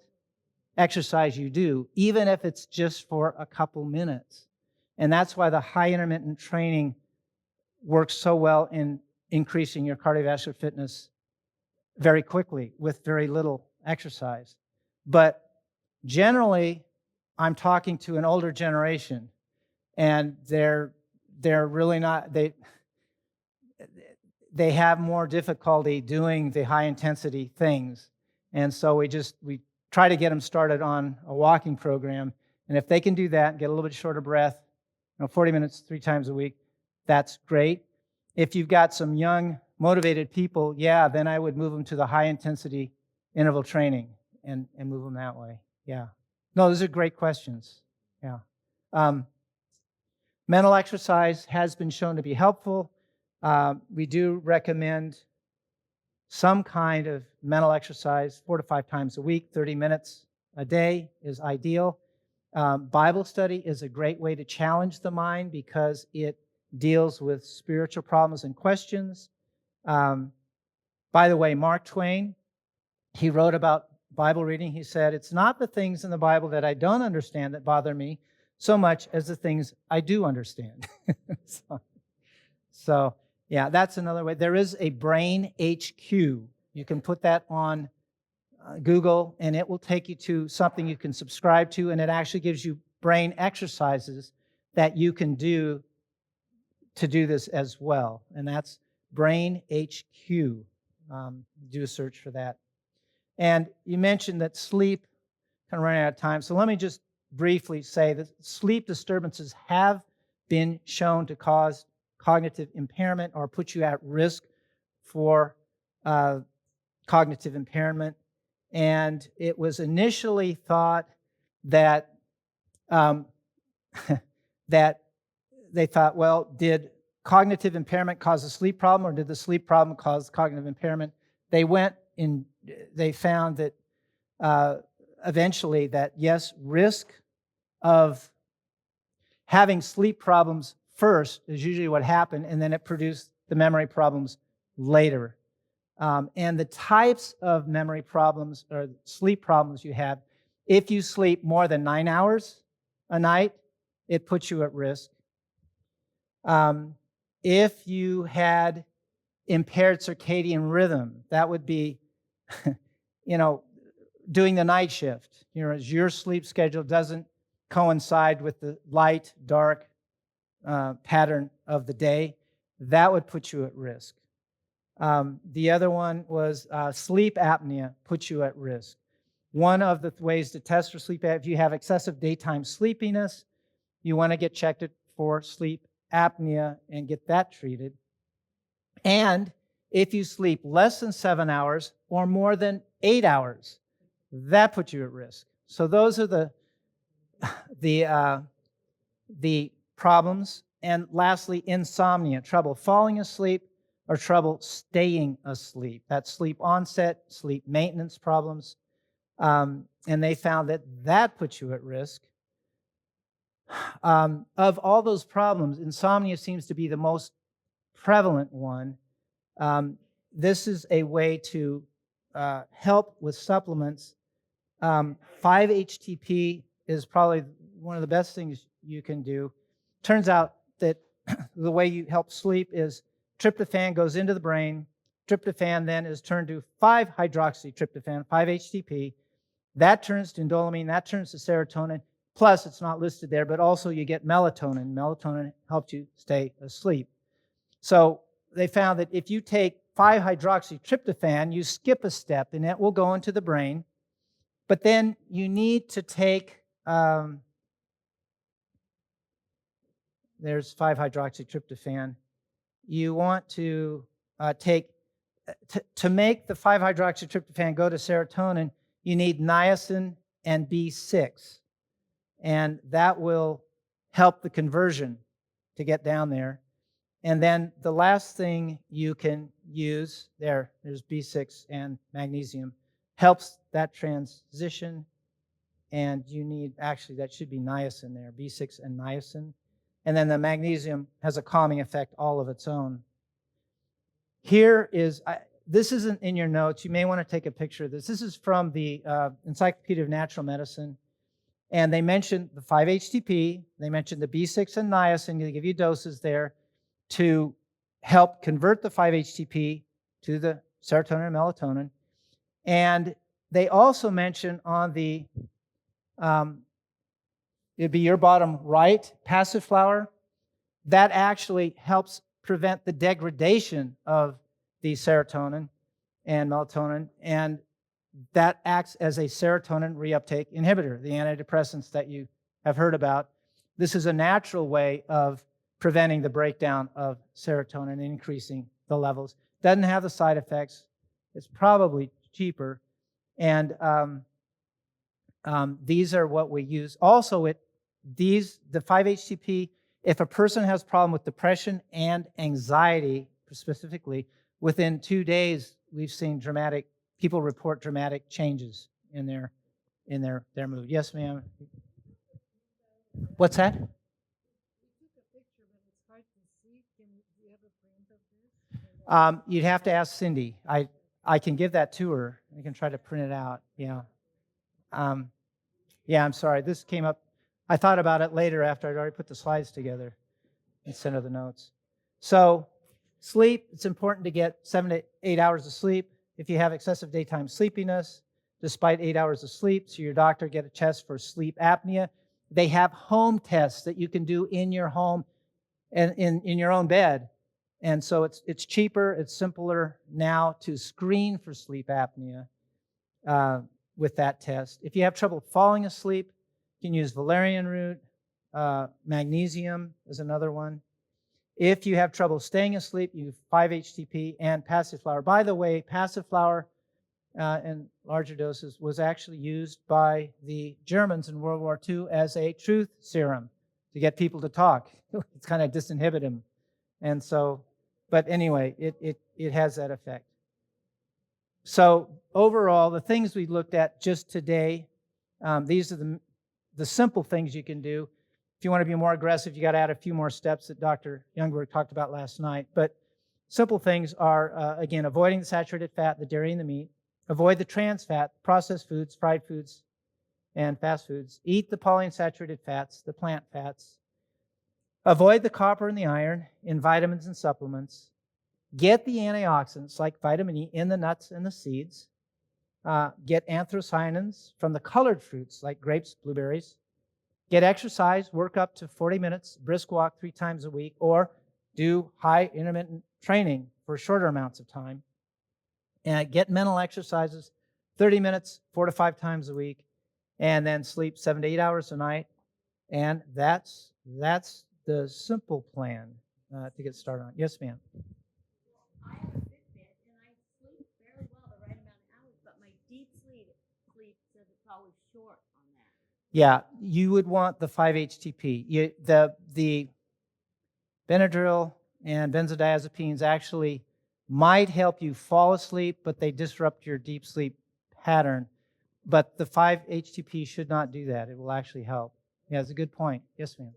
S1: exercise you do, even if it's just for a couple minutes. And that's why the high intermittent training works so well in increasing your cardiovascular fitness very quickly with very little exercise. But generally, I'm talking to an older generation, and they're really not, they have more difficulty doing the high intensity things. And so we try to get them started on a walking program. And if they can do that and get a little bit shorter breath, 40 minutes 3 times a week, that's great. If you've got some young, motivated people, then I would move them to the high intensity interval training and move them that way. Yeah. No, those are great questions. Yeah. Mental exercise has been shown to be helpful. We do recommend some kind of mental exercise 4 to 5 times a week. 30 minutes a day is ideal. Bible study is a great way to challenge the mind because it deals with spiritual problems and questions. By the way, Mark Twain, he wrote about Bible reading. He said, "It's not the things in the Bible that I don't understand that bother me so much as the things I do understand." So, yeah, that's another way. There is a Brain HQ. You can put that on Google, and it will take you to something you can subscribe to, and it actually gives you brain exercises that you can do to do this as well. And that's Brain HQ. Do a search for that. And you mentioned that sleep, kind of running out of time. So let me just briefly say that sleep disturbances have been shown to cause cognitive impairment or put you at risk for cognitive impairment. And it was initially thought that that they thought, well, did cognitive impairment cause a sleep problem, or did the sleep problem cause cognitive impairment? They found that eventually that yes, risk of having sleep problems first is usually what happened, and then it produced the memory problems later. And the types of memory problems or sleep problems you have, if you sleep more than 9 hours a night, it puts you at risk. If you had impaired circadian rhythm, that would be, doing the night shift. As your sleep schedule doesn't coincide with the light, dark pattern of the day, that would put you at risk. The other one was sleep apnea puts you at risk. One of the ways to test for sleep apnea, if you have excessive daytime sleepiness, you want to get checked for sleep apnea and get that treated. And if you sleep less than 7 hours or more than 8 hours, that puts you at risk. So those are the problems. And lastly, insomnia, trouble falling asleep or trouble staying asleep. That's sleep onset, sleep maintenance problems. And they found that puts you at risk. Of all those problems, insomnia seems to be the most prevalent one. This is a way to help with supplements. 5-HTP is probably one of the best things you can do. Turns out that the way you help sleep is tryptophan goes into the brain. Tryptophan then is turned to 5-hydroxytryptophan, 5-HTP. That turns to indolamine, that turns to serotonin. Plus, it's not listed there, but also you get melatonin. Melatonin helps you stay asleep. So they found that if you take 5-hydroxytryptophan, you skip a step, and it will go into the brain. But then you need to take, there's 5-hydroxytryptophan. You want to take, to make the 5-hydroxytryptophan go to serotonin, you need niacin and B6. And that will help the conversion to get down there. And then the last thing you can use, there's B6 and magnesium, helps that transition. And you need, actually, that should be niacin there, B6 and niacin. And then the magnesium has a calming effect all of its own. Here is, this isn't in your notes. You may want to take a picture of this. This is from the Encyclopedia of Natural Medicine. And they mentioned the 5-HTP. They mentioned the B6 and niacin. They give you doses there to help convert the 5-HTP to the serotonin and melatonin. And they also mention on the, it'd be your bottom right, passiflora. That actually helps prevent the degradation of the serotonin and melatonin, and that acts as a serotonin reuptake inhibitor, the antidepressants that you have heard about. This is a natural way of preventing the breakdown of serotonin and increasing the levels. Doesn't have the side effects. It's probably cheaper. And these are what we use. Also, the 5-HTP, if a person has a problem with depression and anxiety specifically, within 2 days, we've seen people report dramatic changes in their mood. Yes, ma'am. What's that? You'd have to ask Cindy. I can give that to her. I can try to print it out. Yeah. Yeah, I'm sorry. This came up. I thought about it later after I'd already put the slides together instead of the notes. So sleep, it's important to get 7 to 8 hours of sleep. If you have excessive daytime sleepiness, despite 8 hours of sleep, so your doctor get a test for sleep apnea. They have home tests that you can do in your home and in your own bed. And so it's cheaper, it's simpler now to screen for sleep apnea with that test. If you have trouble falling asleep, you can use valerian root. Magnesium is another one. If you have trouble staying asleep, you use 5-HTP and passiflora. By the way, passiflora in larger doses was actually used by the Germans in World War II as a truth serum to get people to talk. It's kind of disinhibit them. And so, but anyway, it has that effect. So overall, the things we looked at just today, these are the simple things you can do. If you want to be more aggressive, you got to add a few more steps that Dr. Youngberg talked about last night. But simple things are, again, avoiding the saturated fat, the dairy and the meat. Avoid the trans fat, processed foods, fried foods, and fast foods. Eat the polyunsaturated fats, the plant fats. Avoid the copper and the iron in vitamins and supplements. Get the antioxidants like vitamin E in the nuts and the seeds. Get anthocyanins from the colored fruits like grapes, blueberries. Get exercise, work up to 40 minutes, brisk walk 3 times a week, or do high intermittent training for shorter amounts of time. And get mental exercises, 30 minutes, 4 to 5 times a week, and then sleep 7 to 8 hours a night. And that's the simple plan to get started on. Yes, ma'am.
S3: I have a Fitbit and I sleep fairly well the right amount of hours, but my deep sleep says it's always short on that.
S1: Yeah, you would want the 5-HTP. The Benadryl and benzodiazepines actually might help you fall asleep, but they disrupt your deep sleep pattern. But the 5-HTP should not do that. It will actually help. Yeah, it's a good point. Yes, ma'am.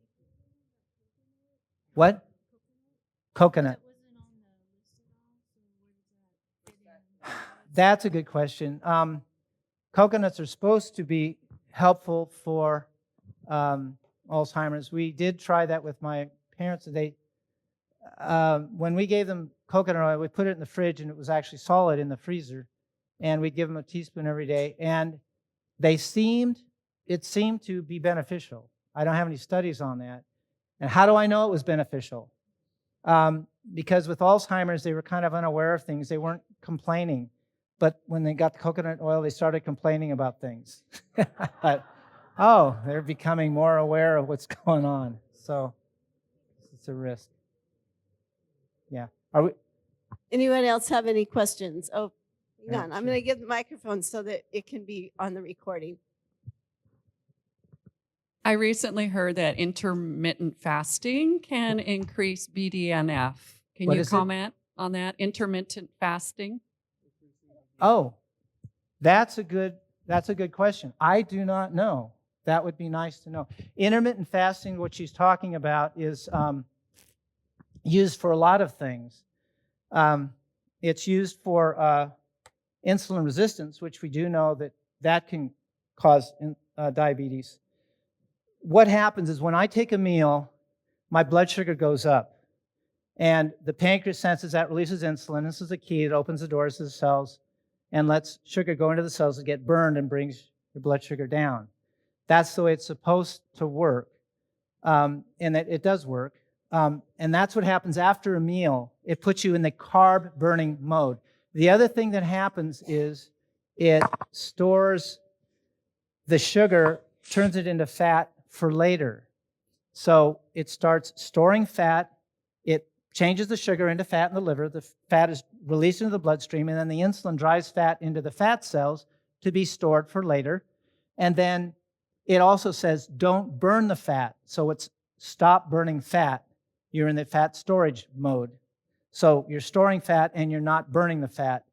S1: What? Coconut.
S3: That wasn't on the list at all, so where does that fit in?
S1: That's a good question. Coconuts are supposed to be helpful for Alzheimer's. We did try that with my parents. When we gave them coconut oil, we put it in the fridge, and it was actually solid in the freezer. And we'd give them a teaspoon every day, and it seemed to be beneficial. I don't have any studies on that. And how do I know it was beneficial? Because with Alzheimer's, they were kind of unaware of things. They weren't complaining. But when they got the coconut oil, they started complaining about things. But, they're becoming more aware of what's going on. So it's a risk. Yeah. Are we?
S4: Anyone else have any questions? Oh, hang
S1: Yeah,
S4: on. I'm
S1: sure.
S4: going to give the microphone so that it can be on the recording.
S5: I recently heard that intermittent fasting can increase BDNF. Can
S1: What
S5: you
S1: is it?
S5: comment on that? Intermittent fasting?
S1: Oh, that's a good question. I do not know. That would be nice to know. Intermittent fasting, what she's talking about, is used for a lot of things. It's used for insulin resistance, which we do know that can cause diabetes. What happens is when I take a meal, my blood sugar goes up. And the pancreas senses that, releases insulin. This is the key. It opens the doors to the cells and lets sugar go into the cells and get burned and brings your blood sugar down. That's the way it's supposed to work. And it does work. And that's what happens after a meal. It puts you in the carb burning mode. The other thing that happens is it stores the sugar, turns it into fat for later. So it starts storing fat. It changes the sugar into fat in the liver. The fat is released into the bloodstream, and then the insulin drives fat into the fat cells to be stored for later. And then it also says, don't burn the fat. So it's stop burning fat. You're in the fat storage mode. So you're storing fat and you're not burning the fat.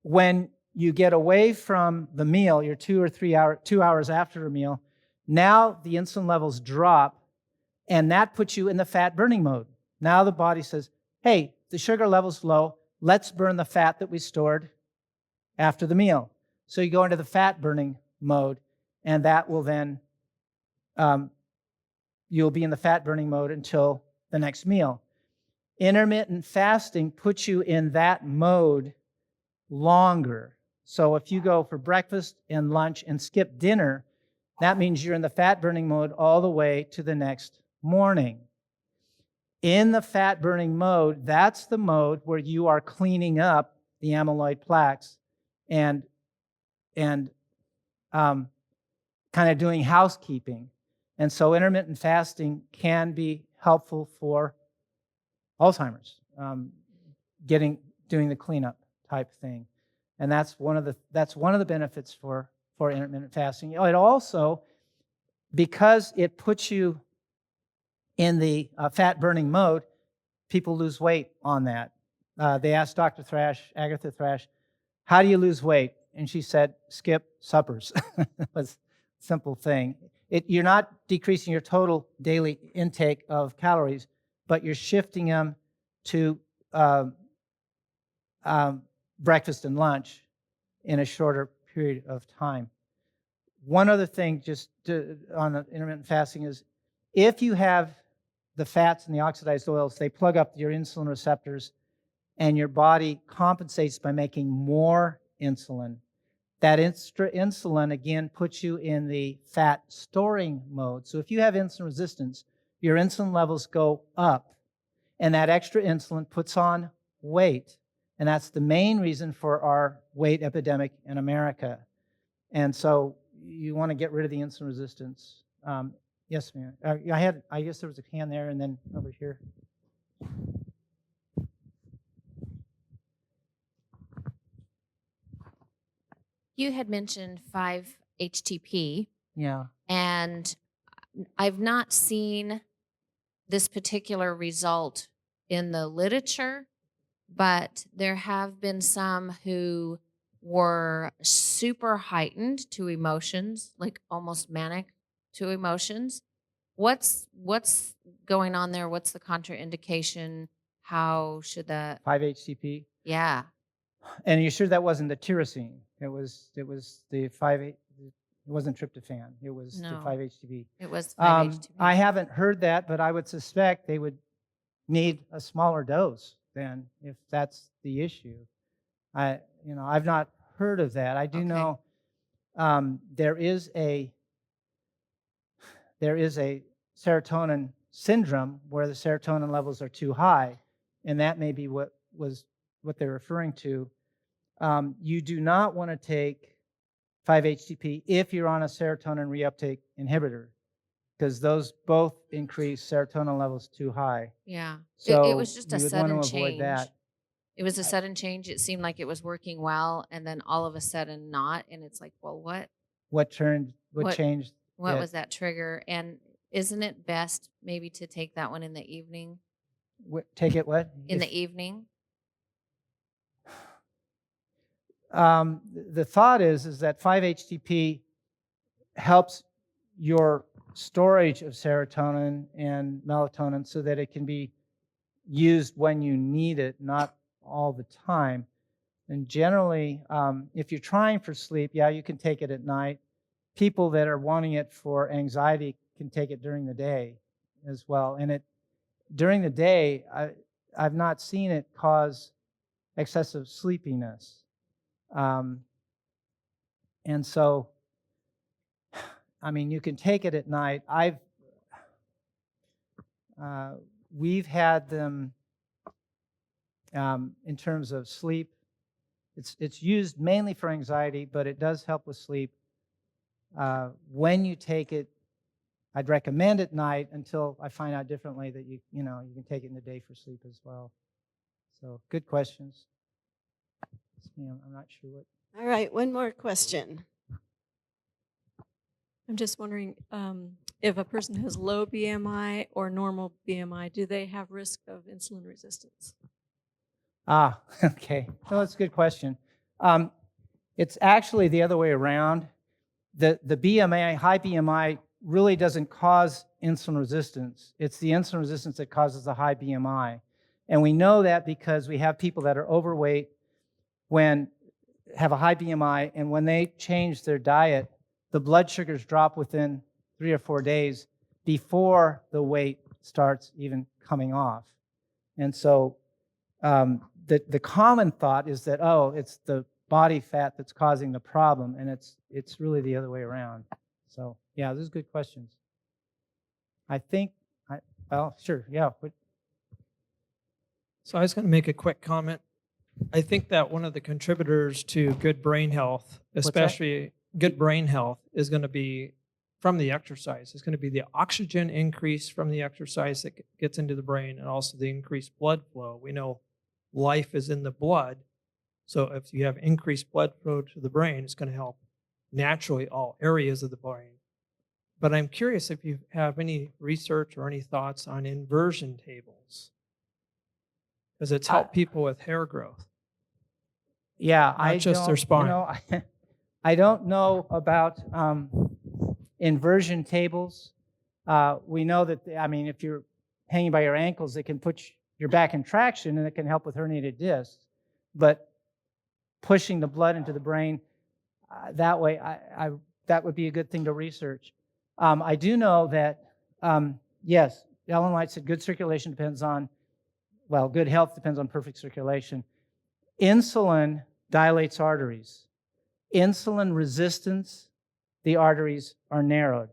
S1: When you get away from the meal, you're 2 hours after a meal, now the insulin levels drop, and that puts you in the fat burning mode. Now the body says, hey, the sugar level's low, let's burn the fat that we stored after the meal. So you go into the fat burning mode, and that will then, you'll be in the fat burning mode until the next meal. Intermittent fasting puts you in that mode longer. So if you go for breakfast and lunch and skip dinner, that means you're in the fat burning mode all the way to the next morning. In the fat burning mode, that's the mode where you are cleaning up the amyloid plaques and kind of doing housekeeping. And so intermittent fasting can be helpful for Alzheimer's, doing the cleanup type thing. And that's one of the benefits for intermittent fasting. It also, because it puts you in the fat burning mode, people lose weight on that. They asked Dr. Thrash, Agatha Thrash, how do you lose weight? And she said, skip suppers. It was a simple thing. You're not decreasing your total daily intake of calories, but you're shifting them to breakfast and lunch in a shorter period of time. One other thing on the intermittent fasting is if you have the fats and the oxidized oils, they plug up your insulin receptors and your body compensates by making more insulin. That extra insulin, again, puts you in the fat storing mode. So if you have insulin resistance, your insulin levels go up, and that extra insulin puts on weight. And that's the main reason for our weight epidemic in America. And so you want to get rid of the insulin resistance. Yes, ma'am. I guess there was a hand there and then over here.
S6: You had mentioned 5-HTP,
S1: Yeah.
S6: and I've not seen this particular result in the literature, but there have been some who were super heightened to emotions, like almost manic to emotions. What's going on there? What's the contraindication? How should that?
S1: 5-HTP.
S6: Yeah.
S1: And you sure that wasn't the tyrosine? It was the 5. It wasn't tryptophan. It was the
S6: No.
S1: 5-HTP.
S6: It was 5-HTP.
S1: I haven't heard that, but I would suspect they would need a smaller dose then if that's the issue. I've not heard of that. I do
S6: Okay.
S1: know there is a serotonin syndrome where the serotonin levels are too high, and that may be what they're referring to. You do not want to take 5-HTP if you're on a serotonin reuptake inhibitor, because those both increase serotonin levels too high.
S6: Yeah.
S1: So
S6: it was just a
S1: you would want
S6: sudden
S1: to avoid
S6: change.
S1: that.
S6: It was a sudden change. It seemed like it was working well, and then all of a sudden not. And it's like, well, what
S1: What
S6: What-
S1: changed?
S6: what
S1: it?
S6: was that trigger? And isn't it best maybe to take that one in the evening?
S1: Take it what?
S6: In
S1: If-
S6: the evening?
S1: The thought is that 5-HTP helps your storage of serotonin and melatonin so that it can be used when you need it, not all the time. And generally, if you're trying for sleep, yeah, you can take it at night. People that are wanting it for anxiety can take it during the day as well. And during the day, I've not seen it cause excessive sleepiness. And so, I mean, you can take it at night. We've had them in terms of sleep. It's used mainly for anxiety, but it does help with sleep. When you take it, I'd recommend at night until I find out differently that you can take it in the day for sleep as well. So good questions. I'm not sure what.
S4: All right, one more question.
S7: I'm just wondering if a person has low BMI or normal BMI, do they have risk of insulin resistance?
S1: Okay. No, that's a good question. It's actually the other way around. The BMI, high BMI, really doesn't cause insulin resistance. It's the insulin resistance that causes the high BMI. And we know that because we have people that are overweight have a high BMI, and when they change their diet, the blood sugars drop within 3 or 4 days before the weight starts even coming off. And so the common thought is that, it's the body fat that's causing the problem, and it's really the other way around. So, yeah, those are good questions. I think, sure, yeah.
S8: So I was going to make a quick comment. I think that one of the contributors to good brain health,
S1: that?
S8: especially good brain health, is going to be from the exercise. It's going to be the oxygen increase from the exercise that gets into the brain, and also the increased blood flow. We know life is in the blood. So if you have increased blood flow to the brain, it's going to help naturally all areas of the brain. But I'm curious if you have any research or any thoughts on inversion tables, because it's helped people with hair growth.
S1: Yeah,
S8: Not just their spine.
S1: I don't know about inversion tables. We know that, if you're hanging by your ankles, it can put your back in traction, and it can help with herniated discs. But pushing the blood into the brain that way, that would be a good thing to research. I do know that, yes, Ellen White said good circulation depends on, good health depends on perfect circulation. Insulin dilates arteries. Insulin resistance, the arteries are narrowed.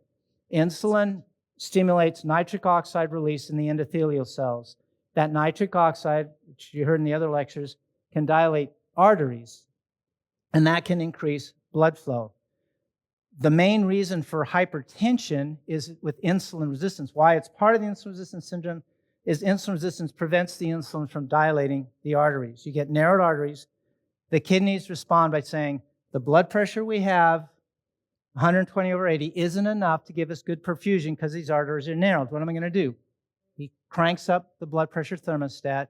S1: Insulin stimulates nitric oxide release in the endothelial cells. That nitric oxide, which you heard in the other lectures, can dilate arteries, and that can increase blood flow. The main reason for hypertension is with insulin resistance. Why it's part of the insulin resistance syndrome is insulin resistance prevents the insulin from dilating the arteries. You get narrowed arteries. The kidneys respond by saying, the blood pressure we have, 120 over 80, isn't enough to give us good perfusion because these arteries are narrowed. What am I going to do? He cranks up the blood pressure thermostat.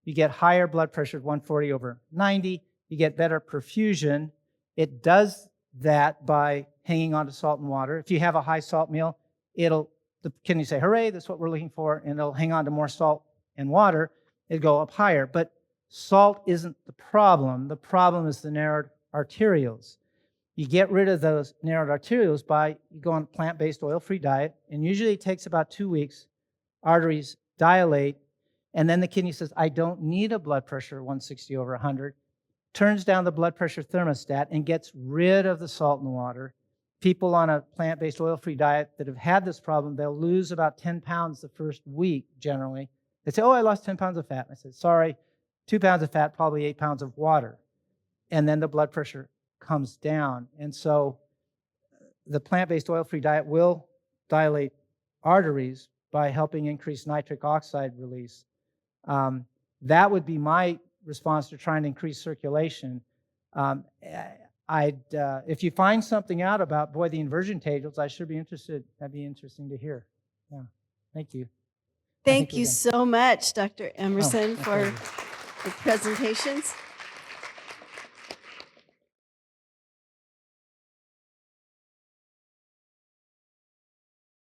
S1: You get higher blood pressure, 140 over 90. You get better perfusion. It does that by hanging on to salt and water. If you have a high salt meal, the kidney say, hooray, that's what we're looking for, and it'll hang on to more salt and water. It'll go up higher. But salt isn't the problem. The problem is the narrowed arterioles. You get rid of those narrowed arterioles by you go on a plant-based oil-free diet, and usually it takes about 2 weeks. Arteries dilate, and then the kidney says, I don't need a blood pressure 160 over 100, turns down the blood pressure thermostat and gets rid of the salt and water. People on a plant-based oil-free diet that have had this problem, they'll lose about 10 pounds the first week generally. They say, oh, I lost 10 pounds of fat. I said, sorry, 2 pounds of fat, probably 8 pounds of water. And then the blood pressure comes down. And so the plant-based oil-free diet will dilate arteries by helping increase nitric oxide release. That would be my response to trying to increase circulation. If you find something out about, the inversion tables, I should be interested. That'd be interesting to hear. Yeah, thank you.
S4: Thank you so much, Dr. Emerson,
S1: my
S4: for
S1: pleasure.
S4: the presentations.